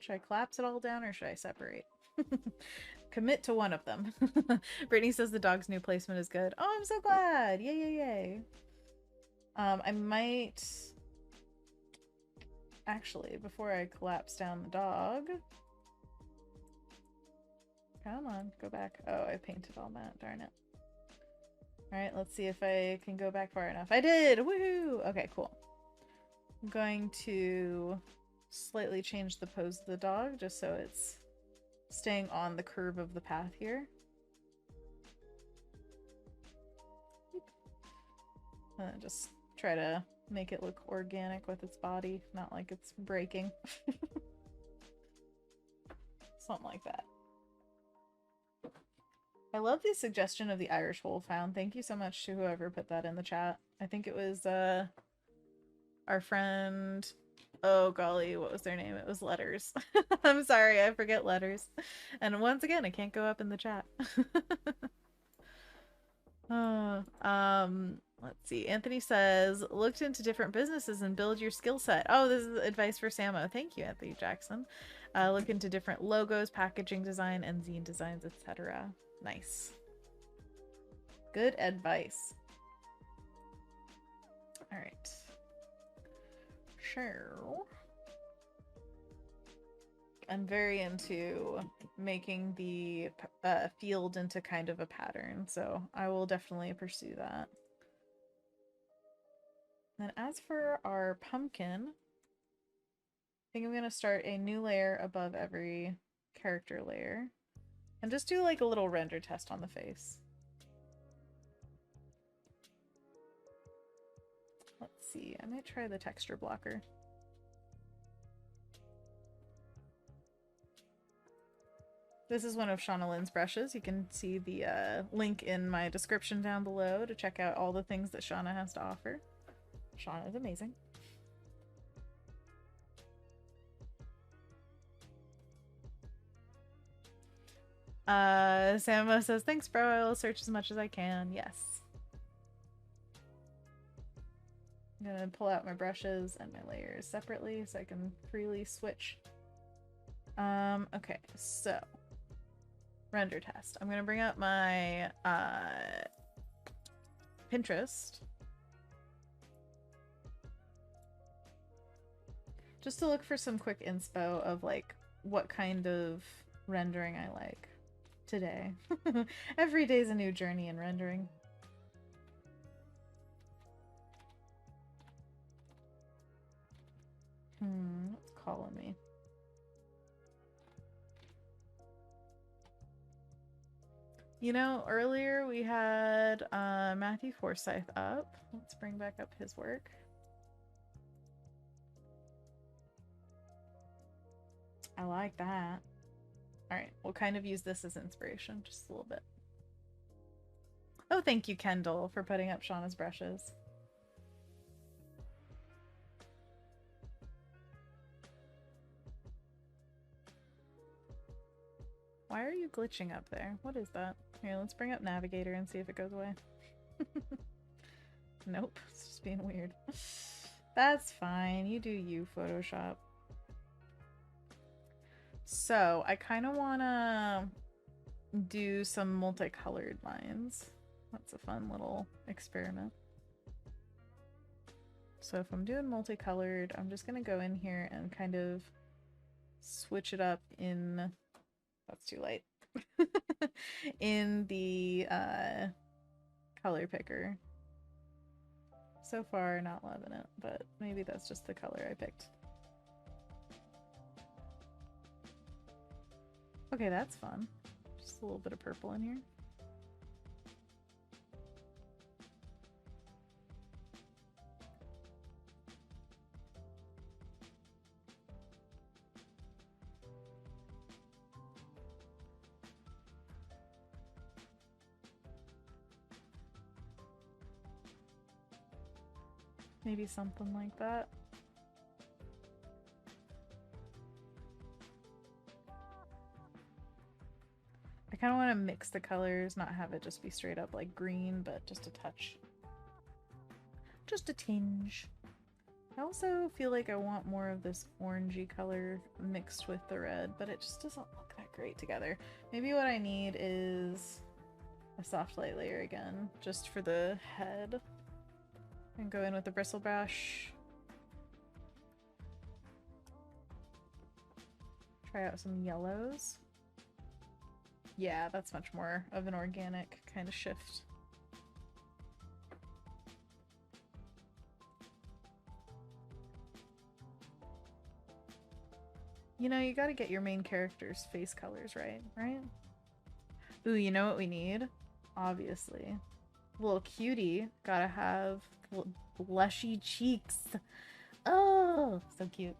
I collapse it all down or should I separate? Commit to one of them. Brittany says the dog's new placement is good. Oh, I'm so glad. Yay, yay, yay. I might actually, before I collapse down the dog. Come on, go back. Oh, I painted all that. Darn it. Alright, let's see if I can go back far enough. I did! Woohoo! Okay, cool. I'm going to slightly change the pose of the dog just so it's staying on the curve of the path here. And just try to make it look organic with its body, not like it's breaking. Something like that. I love the suggestion of the Irish wolfhound. Thank you so much to whoever put that in the chat. I think it was our friend. Oh golly, what was their name? It was Letters. I'm sorry, I forget Letters. And once again, I can't go up in the chat. Let's see. Anthony says, looked into different businesses and build your skill set. Oh, this is advice for Samo. Thank you, Anthony Jackson. Look into different logos, packaging design, and zine designs, etc. Nice. Good advice. All right. Sure. I'm very into making the field into kind of a pattern, so I will definitely pursue that. And then as for our pumpkin, I think I'm going to start a new layer above every character layer and just do like a little render test on the face. Let's see, I might try the texture blocker. This is one of Shauna Lynn's brushes. You can see the link in my description down below to check out all the things that Shauna has to offer. Shauna is amazing. Samo says, thanks bro, I will search as much as I can. Yes. I'm gonna pull out my brushes and my layers separately so I can freely switch. Okay, so render test. I'm gonna bring up my Pinterest just to look for some quick inspo of like what kind of rendering I like today. Every day's a new journey in rendering. What's calling me? You know, earlier we had Matthew Forsyth up. Let's bring back up his work. I like that. Alright, we'll kind of use this as inspiration, just a little bit. Oh, thank you, Kendall, for putting up Shauna's brushes. Why are you glitching up there? What is that? Here, let's bring up Navigator and see if it goes away. Nope, it's just being weird. That's fine. You do you, Photoshop. So, I kind of want to do some multicolored lines. That's a fun little experiment. So if I'm doing multicolored, I'm just going to go in here and kind of switch it up in... That's too light. In the color picker. So far, not loving it, but maybe that's just the color I picked. Okay, that's fun. Just a little bit of purple in here. Maybe something like that. I kind of want to mix the colors, not have it just be straight up like green, but just a touch. Just a tinge. I also feel like I want more of this orangey color mixed with the red, but it just doesn't look that great together. Maybe what I need is a soft light layer again, just for the head. And go in with the bristle brush. Try out some yellows. Yeah, that's much more of an organic kind of shift. You know, you gotta get your main character's face colors right? Ooh, you know what we need? Obviously. Little cutie. Gotta have blushy cheeks. Oh, so cute.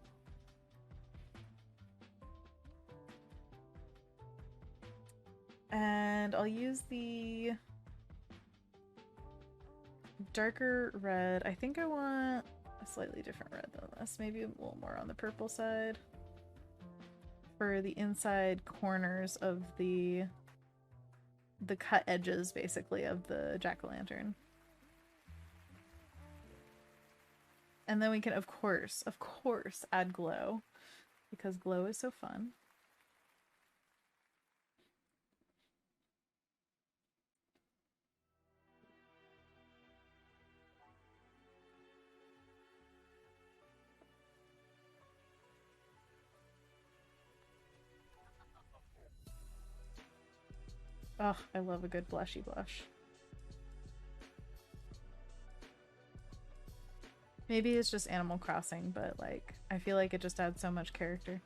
And I'll use the darker red. I think I want a slightly different red than this. Maybe a little more on the purple side. For the inside corners of the cut edges, basically, of the jack-o'-lantern. And then we can, of course, add glow. Because glow is so fun. Oh, I love a good blushy blush. Maybe it's just Animal Crossing, but like, I feel like it just adds so much character.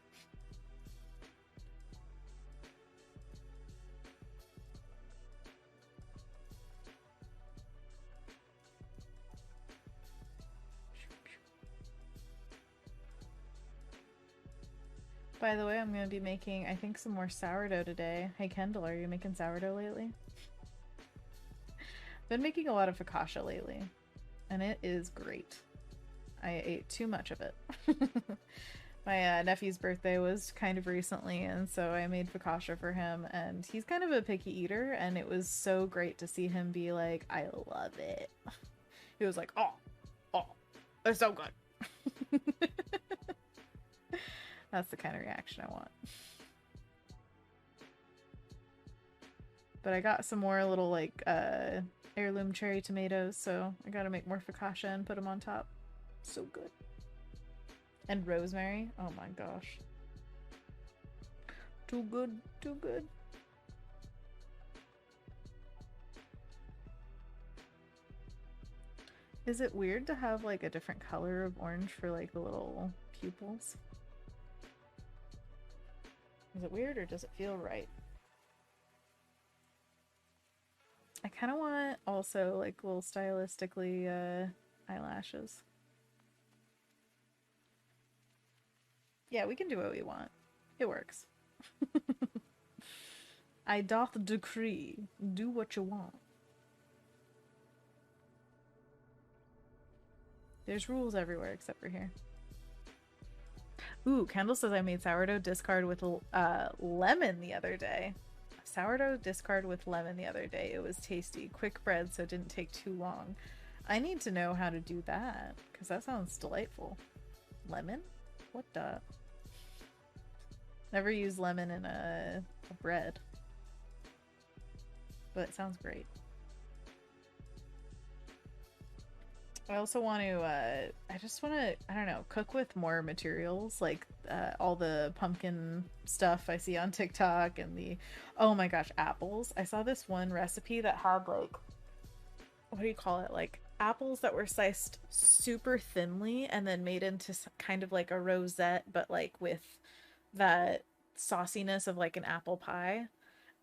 By the way, I'm going to be making, I think, some more sourdough today. Hey Kendall, are you making sourdough lately? Been making a lot of focaccia lately, and it is great. I ate too much of it. My nephew's birthday was kind of recently, and so I made focaccia for him, and he's kind of a picky eater, and it was so great to see him be like, I love it. He was like, oh, it's so good. That's the kind of reaction I want. But I got some more little, like, heirloom cherry tomatoes, so I gotta make more focaccia and put them on top. So good. And rosemary. Oh my gosh. Too good, too good. Is it weird to have like a different color of orange for like the little pupils? Is it weird or does it feel right? I kind of want also like little stylistically eyelashes. Yeah, we can do what we want. It works. I doth decree. Do what you want. There's rules everywhere except for here. Ooh, Kendall says I made sourdough discard with lemon the other day. Sourdough discard with lemon the other day. It was tasty. Quick bread, so it didn't take too long. I need to know how to do that, because that sounds delightful. Lemon? What the? Never used lemon in a bread. But it sounds great. I also want to, I just want to, I don't know, cook with more materials, like all the pumpkin stuff I see on TikTok and the, oh my gosh, apples. I saw this one recipe that had like, what do you call it? Like apples that were sliced super thinly and then made into kind of like a rosette, but like with that sauciness of like an apple pie.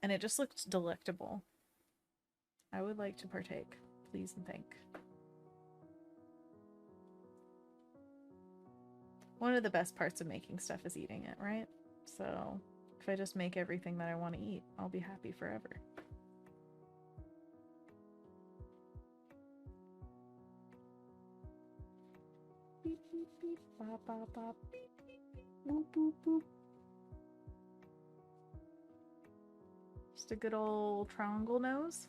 And it just looked delectable. I would like to partake, please and thank. One of the best parts of making stuff is eating it, right? So if I just make everything that I want to eat, I'll be happy forever. Beep, beep, beep, bop, bop, bop, beep, beep, beep, boop, boop, boop. Just a good old triangle nose.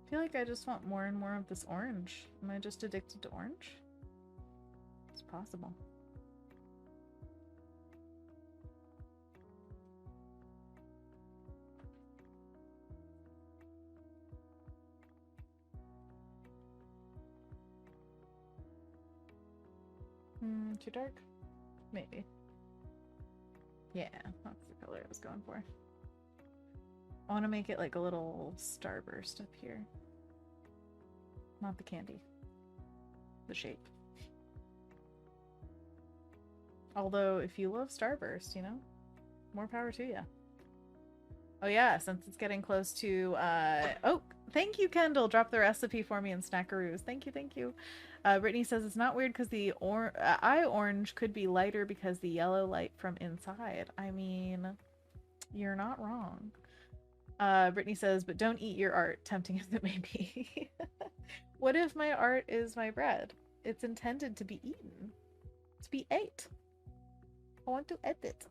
I feel like I just want more and more of this orange. Am I just addicted to orange? It's possible. Too dark? Maybe. Yeah, that's the color I was going for. I want to make it like a little starburst up here. Not the candy. The shape. Although, if you love starburst, you know, more power to you. Oh yeah, since it's getting close to, oh, thank you, Kendall. Drop the recipe for me in Snackaroos. Thank you, thank you. Brittany says it's not weird because the eye orange could be lighter because the yellow light from inside. I mean, you're not wrong. Brittany says, but don't eat your art, tempting as it may be. What if my art is my bread? It's intended to be eaten. To be ate. I want to eat it.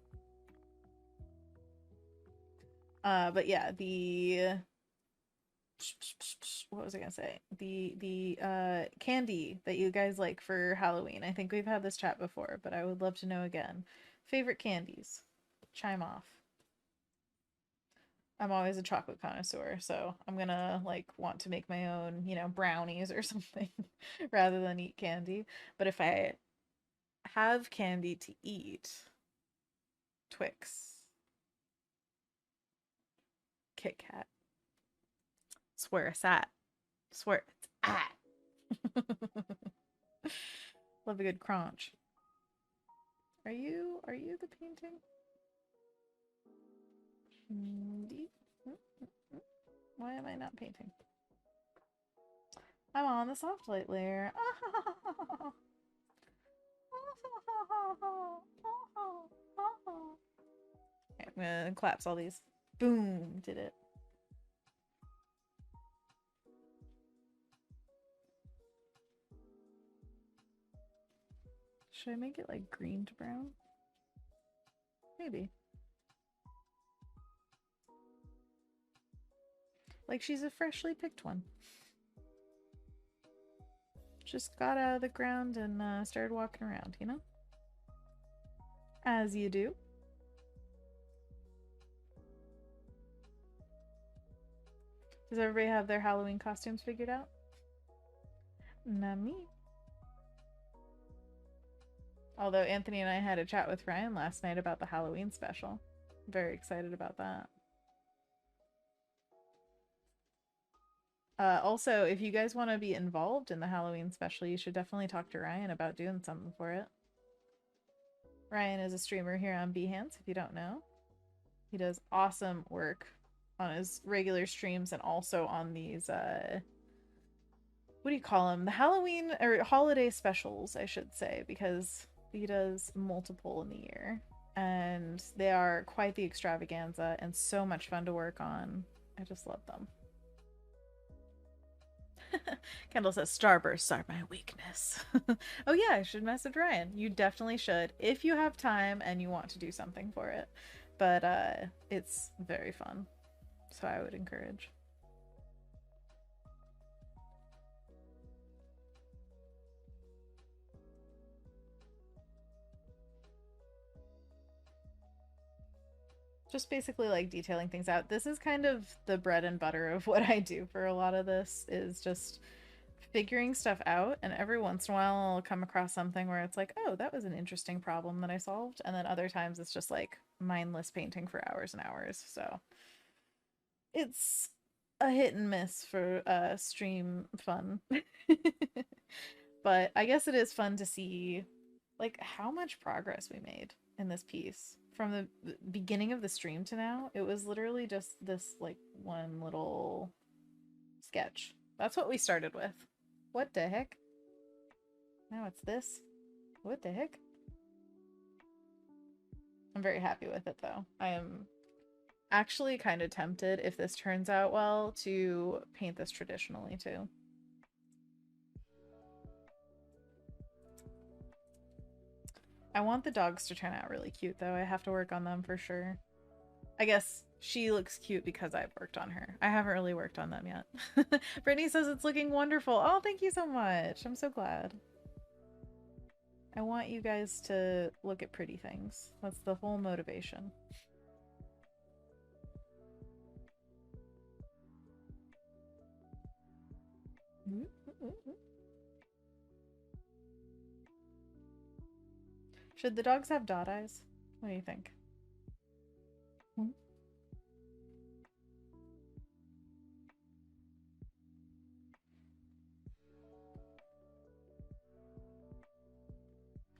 But yeah, the what was I gonna say? The candy that you guys like for Halloween. I think we've had this chat before, but I would love to know again. Favorite candies. Chime off. I'm always a chocolate connoisseur, so I'm gonna like want to make my own, you know, brownies or something rather than eat candy. But if I have candy to eat, Twix, Kit Kat, swear it's at, swear it's at. Love a good crunch. Are you the painting? Why am I not painting? I'm on the soft light layer. Okay, I'm gonna collapse all these. Boom, did it. Should I make it like green to brown? Maybe. Like she's a freshly picked one. Just got out of the ground and started walking around, you know? As you do. Does everybody have their Halloween costumes figured out? Not me. Although Anthony and I had a chat with Ryan last night about the Halloween special. Very excited about that. Also, if you guys want to be involved in the Halloween special, you should definitely talk to Ryan about doing something for it. Ryan is a streamer here on Behance, if you don't know. He does awesome work on his regular streams and also on these, what do you call them? The Halloween or holiday specials, I should say, because he does multiple in the year. And they are quite the extravaganza and so much fun to work on. I just love them. Kendall says, Starbursts are my weakness. Oh yeah, I should message Ryan. You definitely should, if you have time and you want to do something for it. But it's very fun. So I would encourage. Just basically like detailing things out. This is kind of the bread and butter of what I do for a lot of this, is just figuring stuff out, and every once in a while I'll come across something where it's like, oh, that was an interesting problem that I solved, and then other times it's just like mindless painting for hours and hours. So it's a hit and miss for stream fun. But I guess it is fun to see like how much progress we made in this piece from the beginning of the stream to now. It was literally just this like one little sketch. That's what we started with. What the heck? Now it's this. What the heck? I'm very happy with it though. I am actually kind of tempted, if this turns out well, to paint this traditionally too. I want the dogs to turn out really cute though. I have to work on them for sure. I guess she looks cute because I've worked on her. I haven't really worked on them yet. Brittany says it's looking wonderful. Oh, thank you so much. I'm so glad. I want you guys to look at pretty things. That's the whole motivation. Should the dogs have dot eyes? What do you think? I'm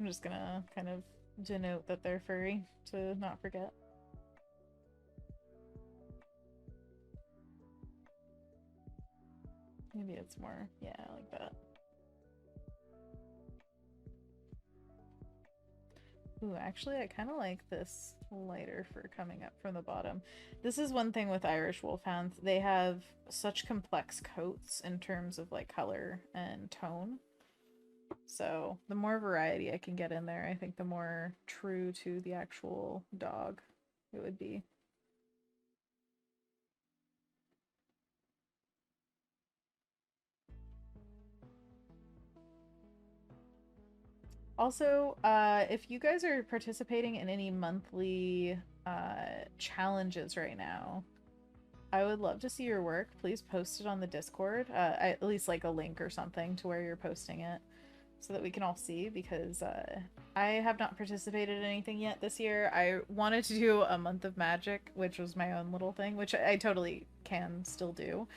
just gonna kind of denote that they're furry to not forget. Maybe it's more, yeah, like that. Ooh, actually, I kind of like this lighter fur coming up from the bottom. This is one thing with Irish Wolfhounds. They have such complex coats in terms of like color and tone. So the more variety I can get in there, I think the more true to the actual dog it would be. Also, if you guys are participating in any monthly challenges right now, I would love to see your work. Please post it on the Discord. At least like a link or something to where you're posting it so that we can all see, because I have not participated in anything yet this year. I wanted to do a month of magic, which was my own little thing, which I totally can still do.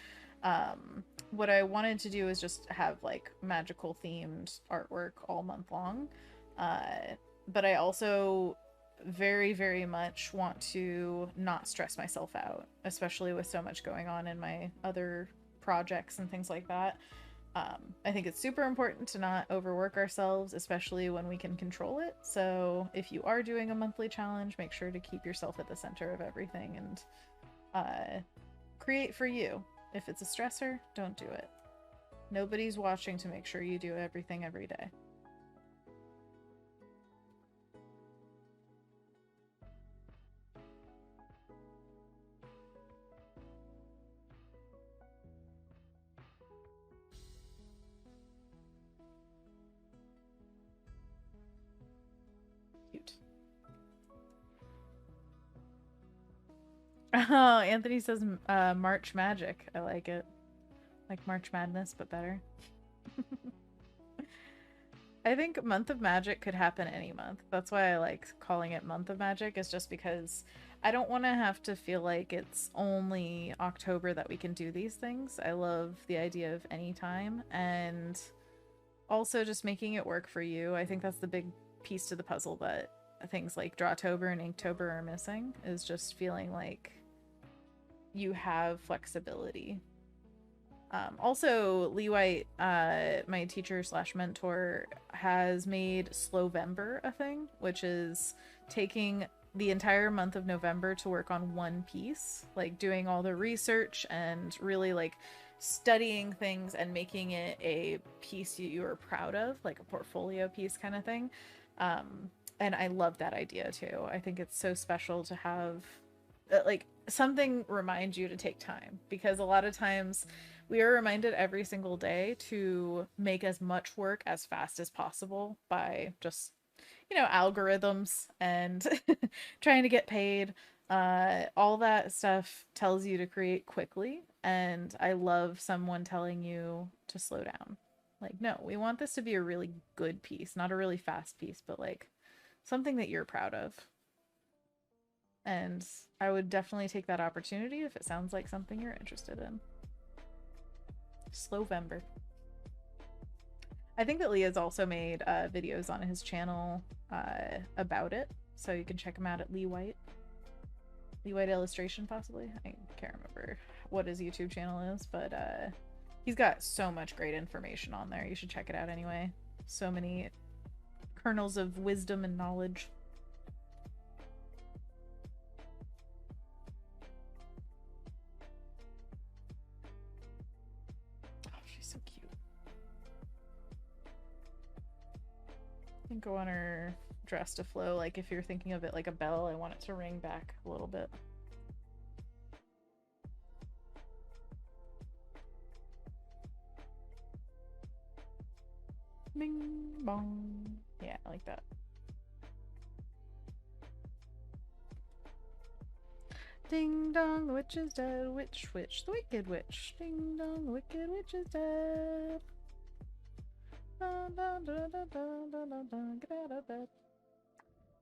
What I wanted to do is just have like magical themed artwork all month long. But I also very, very much want to not stress myself out, especially with so much going on in my other projects and things like that. I think it's super important to not overwork ourselves, especially when we can control it. So if you are doing a monthly challenge, make sure to keep yourself at the center of everything and create for you. If it's a stressor, don't do it. Nobody's watching to make sure you do everything every day. Oh, Anthony says March Magic. I like it. Like March Madness, but better. I think Month of Magic could happen any month. That's why I like calling it Month of Magic, is just because I don't want to have to feel like it's only October that we can do these things. I love the idea of any time, and also just making it work for you. I think that's the big piece to the puzzle that things like Drawtober and Inktober are missing, is just feeling like you have flexibility. Also, Lee White, my teacher slash mentor, has made Slowvember a thing, which is taking the entire month of November to work on one piece, like doing all the research and really like studying things and making it a piece you are proud of, like a portfolio piece kind of thing. And I love that idea too. I think it's so special to have like something remind you to take time, because a lot of times we are reminded every single day to make as much work as fast as possible by just, you know, algorithms and trying to get paid. All that stuff tells you to create quickly, and I love someone telling you to slow down. Like, no, we want this to be a really good piece, not a really fast piece, but like something that you're proud of. And I would definitely take that opportunity if it sounds like something you're interested in. Slowvember. I think that Leah's also made videos on his channel about it, so you can check him out at Lee White. Lee White Illustration, possibly? I can't remember what his YouTube channel is, but he's got so much great information on there. You should check it out anyway. So many kernels of wisdom and knowledge. Oh, she's so cute. I think I want her dress to flow, like if you're thinking of it like a bell, I want it to ring back a little bit. Bing bong. Yeah, I like that. Ding dong, the witch is dead. Witch, witch, the wicked witch. Ding dong, the wicked witch is dead. Dun, dun, dun, dun, dun, dun, dun, dun. Get out of bed.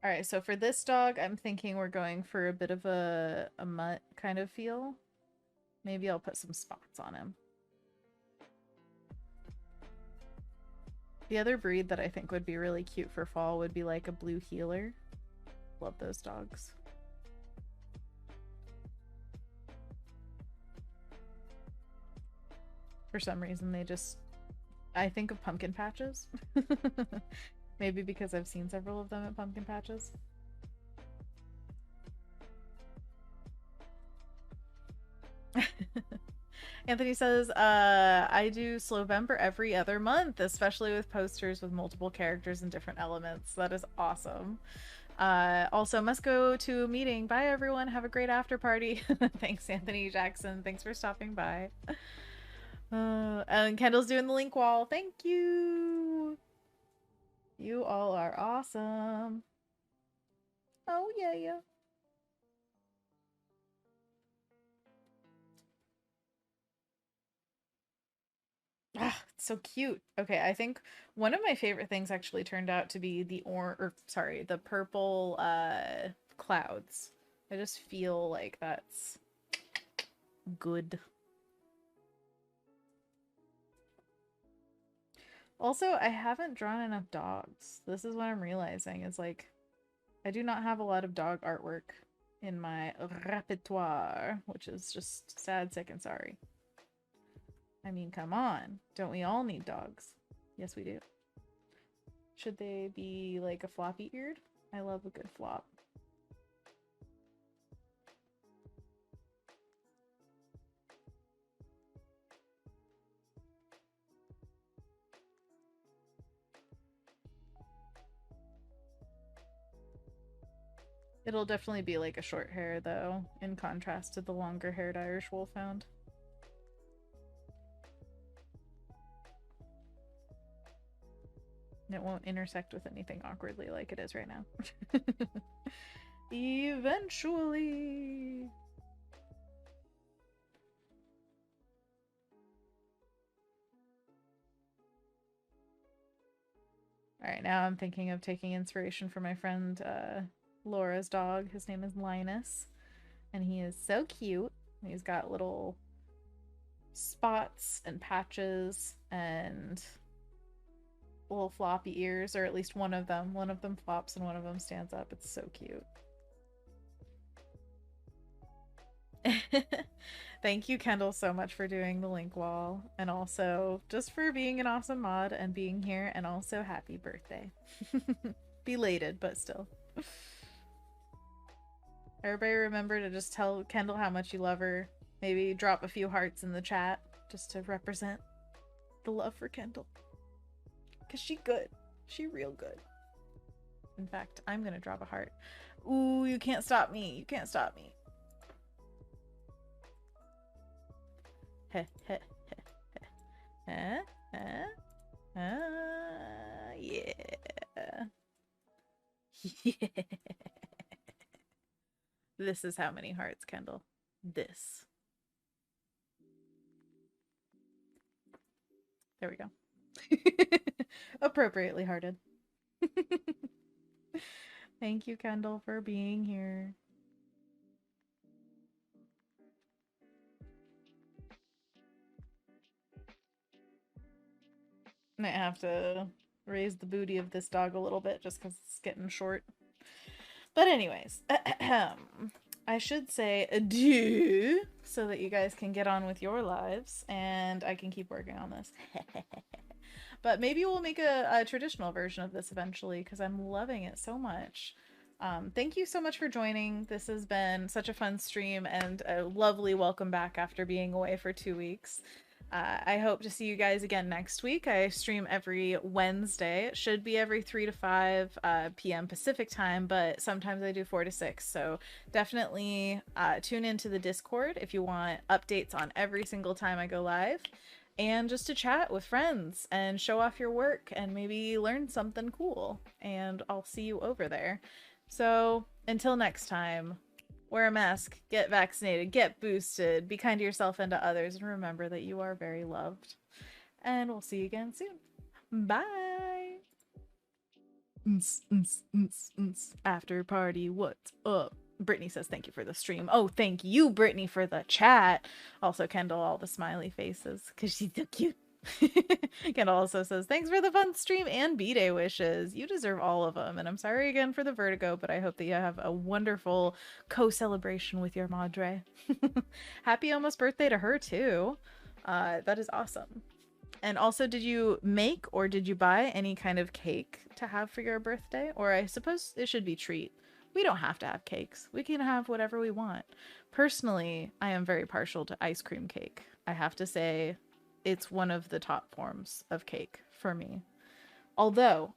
Alright, so for this dog, I'm thinking we're going for a bit of a mutt kind of feel. Maybe I'll put some spots on him. The other breed that I think would be really cute for fall would be like a blue heeler. Love those dogs. For some reason, they just... I think of pumpkin patches. Maybe because I've seen several of them at pumpkin patches. Anthony says, I do Slowvember every other month, especially with posters with multiple characters and different elements. That is awesome. Also, must go to a meeting. Bye, everyone. Have a great after party. Thanks, Anthony Jackson. Thanks for stopping by. And Kendall's doing the link wall. Thank you. You all are awesome. Oh, yeah, yeah. Ah, it's so cute. Okay, I think one of my favorite things actually turned out to be the purple clouds. I just feel like that's good. Also, I haven't drawn enough dogs. This is what I'm realizing. Is like I do not have a lot of dog artwork in my repertoire, which is just sad, sick, and sorry. I mean, come on. Don't we all need dogs? Yes, we do. Should they be like a floppy-eared? I love a good flop. It'll definitely be like a short hair, though, in contrast to the longer-haired Irish Wolfhound. It won't intersect with anything awkwardly like it is right now. Eventually. All right, now I'm thinking of taking inspiration from my friend Laura's dog. His name is Linus, and he is so cute. He's got little spots and patches and little floppy ears, or at least one of them. One of them flops and one of them stands up. It's so cute. Thank you, Kendall, so much for doing the link wall, and also just for being an awesome mod and being here, and also happy birthday. Belated, but still. Everybody remember to just tell Kendall how much you love her. Maybe drop a few hearts in the chat just to represent the love for Kendall. Because she good. She real good. In fact, I'm gonna drop a heart. Ooh, you can't stop me. You can't stop me. Heh, heh, heh, heh. Yeah. Yeah. This is how many hearts, Kendall. This. There we go. Appropriately hearted. Thank you, Kendall, for being here. Might have to raise the booty of this dog a little bit just because it's getting short. But anyways, I should say adieu so that you guys can get on with your lives and I can keep working on this. But maybe we'll make a traditional version of this eventually because I'm loving it so much. Thank you so much for joining. This has been such a fun stream and a lovely welcome back after being away for 2 weeks. I hope to see you guys again next week. I stream every Wednesday. It should be every 3 to 5 p.m. Pacific time, but sometimes I do 4 to 6. So definitely tune into the Discord if you want updates on every single time I go live. And just to chat with friends and show off your work and maybe learn something cool. And I'll see you over there. So until next time, wear a mask, get vaccinated, get boosted, be kind to yourself and to others, and remember that you are very loved. And we'll see you again soon. Bye! After party, what's up? Brittany says thank you for the stream. Oh, thank you, Brittany, for the chat. Also, Kendall, all the smiley faces, because she's so cute. Kendall also says thanks for the fun stream and B-Day wishes. You deserve all of them, and I'm sorry again for the vertigo, but I hope that you have a wonderful co-celebration with your madre. Happy almost birthday to her too. That is awesome. And also, did you make or did you buy any kind of cake to have for your birthday? Or I suppose it should be treat. We don't have to have cakes. We can have whatever we want. Personally, I am very partial to ice cream cake. I have to say it's one of the top forms of cake for me. Although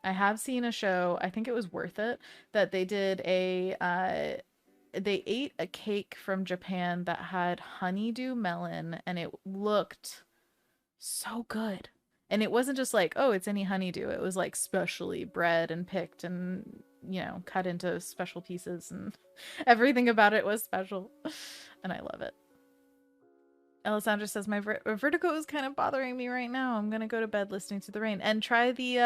I have seen a show, I think it was Worth It, that they did they ate a cake from Japan that had honeydew melon and it looked so good. And it wasn't just like, oh, it's any honeydew. It was like specially bred and picked and, you know, cut into special pieces and everything about it was special. And I love it. Alessandra says my vertigo is kind of bothering me right now. I'm gonna go to bed listening to the rain and try the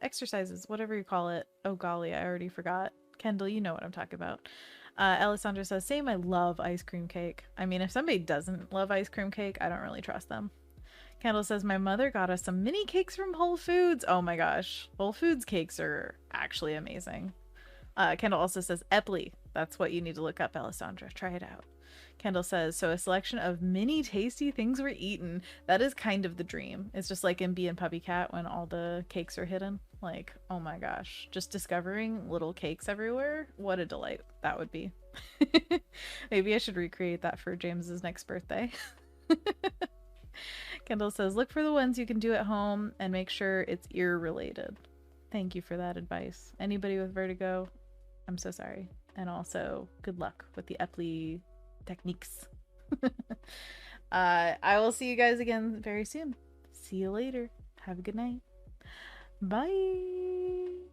exercises, whatever you call it. Oh golly, I already forgot. Kendall, you know what I'm talking about. Alessandra says, same, I love ice cream cake. I mean, if somebody doesn't love ice cream cake, I don't really trust them. Kendall says, my mother got us some mini cakes from Whole Foods. Oh my gosh. Whole Foods cakes are actually amazing. Kendall also says, Epley. That's what you need to look up, Alessandra. Try it out. Kendall says, so a selection of mini tasty things were eaten. That is kind of the dream. It's just like in Bee and Puppy Cat when all the cakes are hidden. Like, oh my gosh. Just discovering little cakes everywhere. What a delight that would be. Maybe I should recreate that for James's next birthday. Kendall says, look for the ones you can do at home and make sure it's ear related. Thank you for that advice. Anybody with vertigo, I'm so sorry. And also, good luck with the Epley techniques. I will see you guys again very soon. See you later. Have a good night. Bye.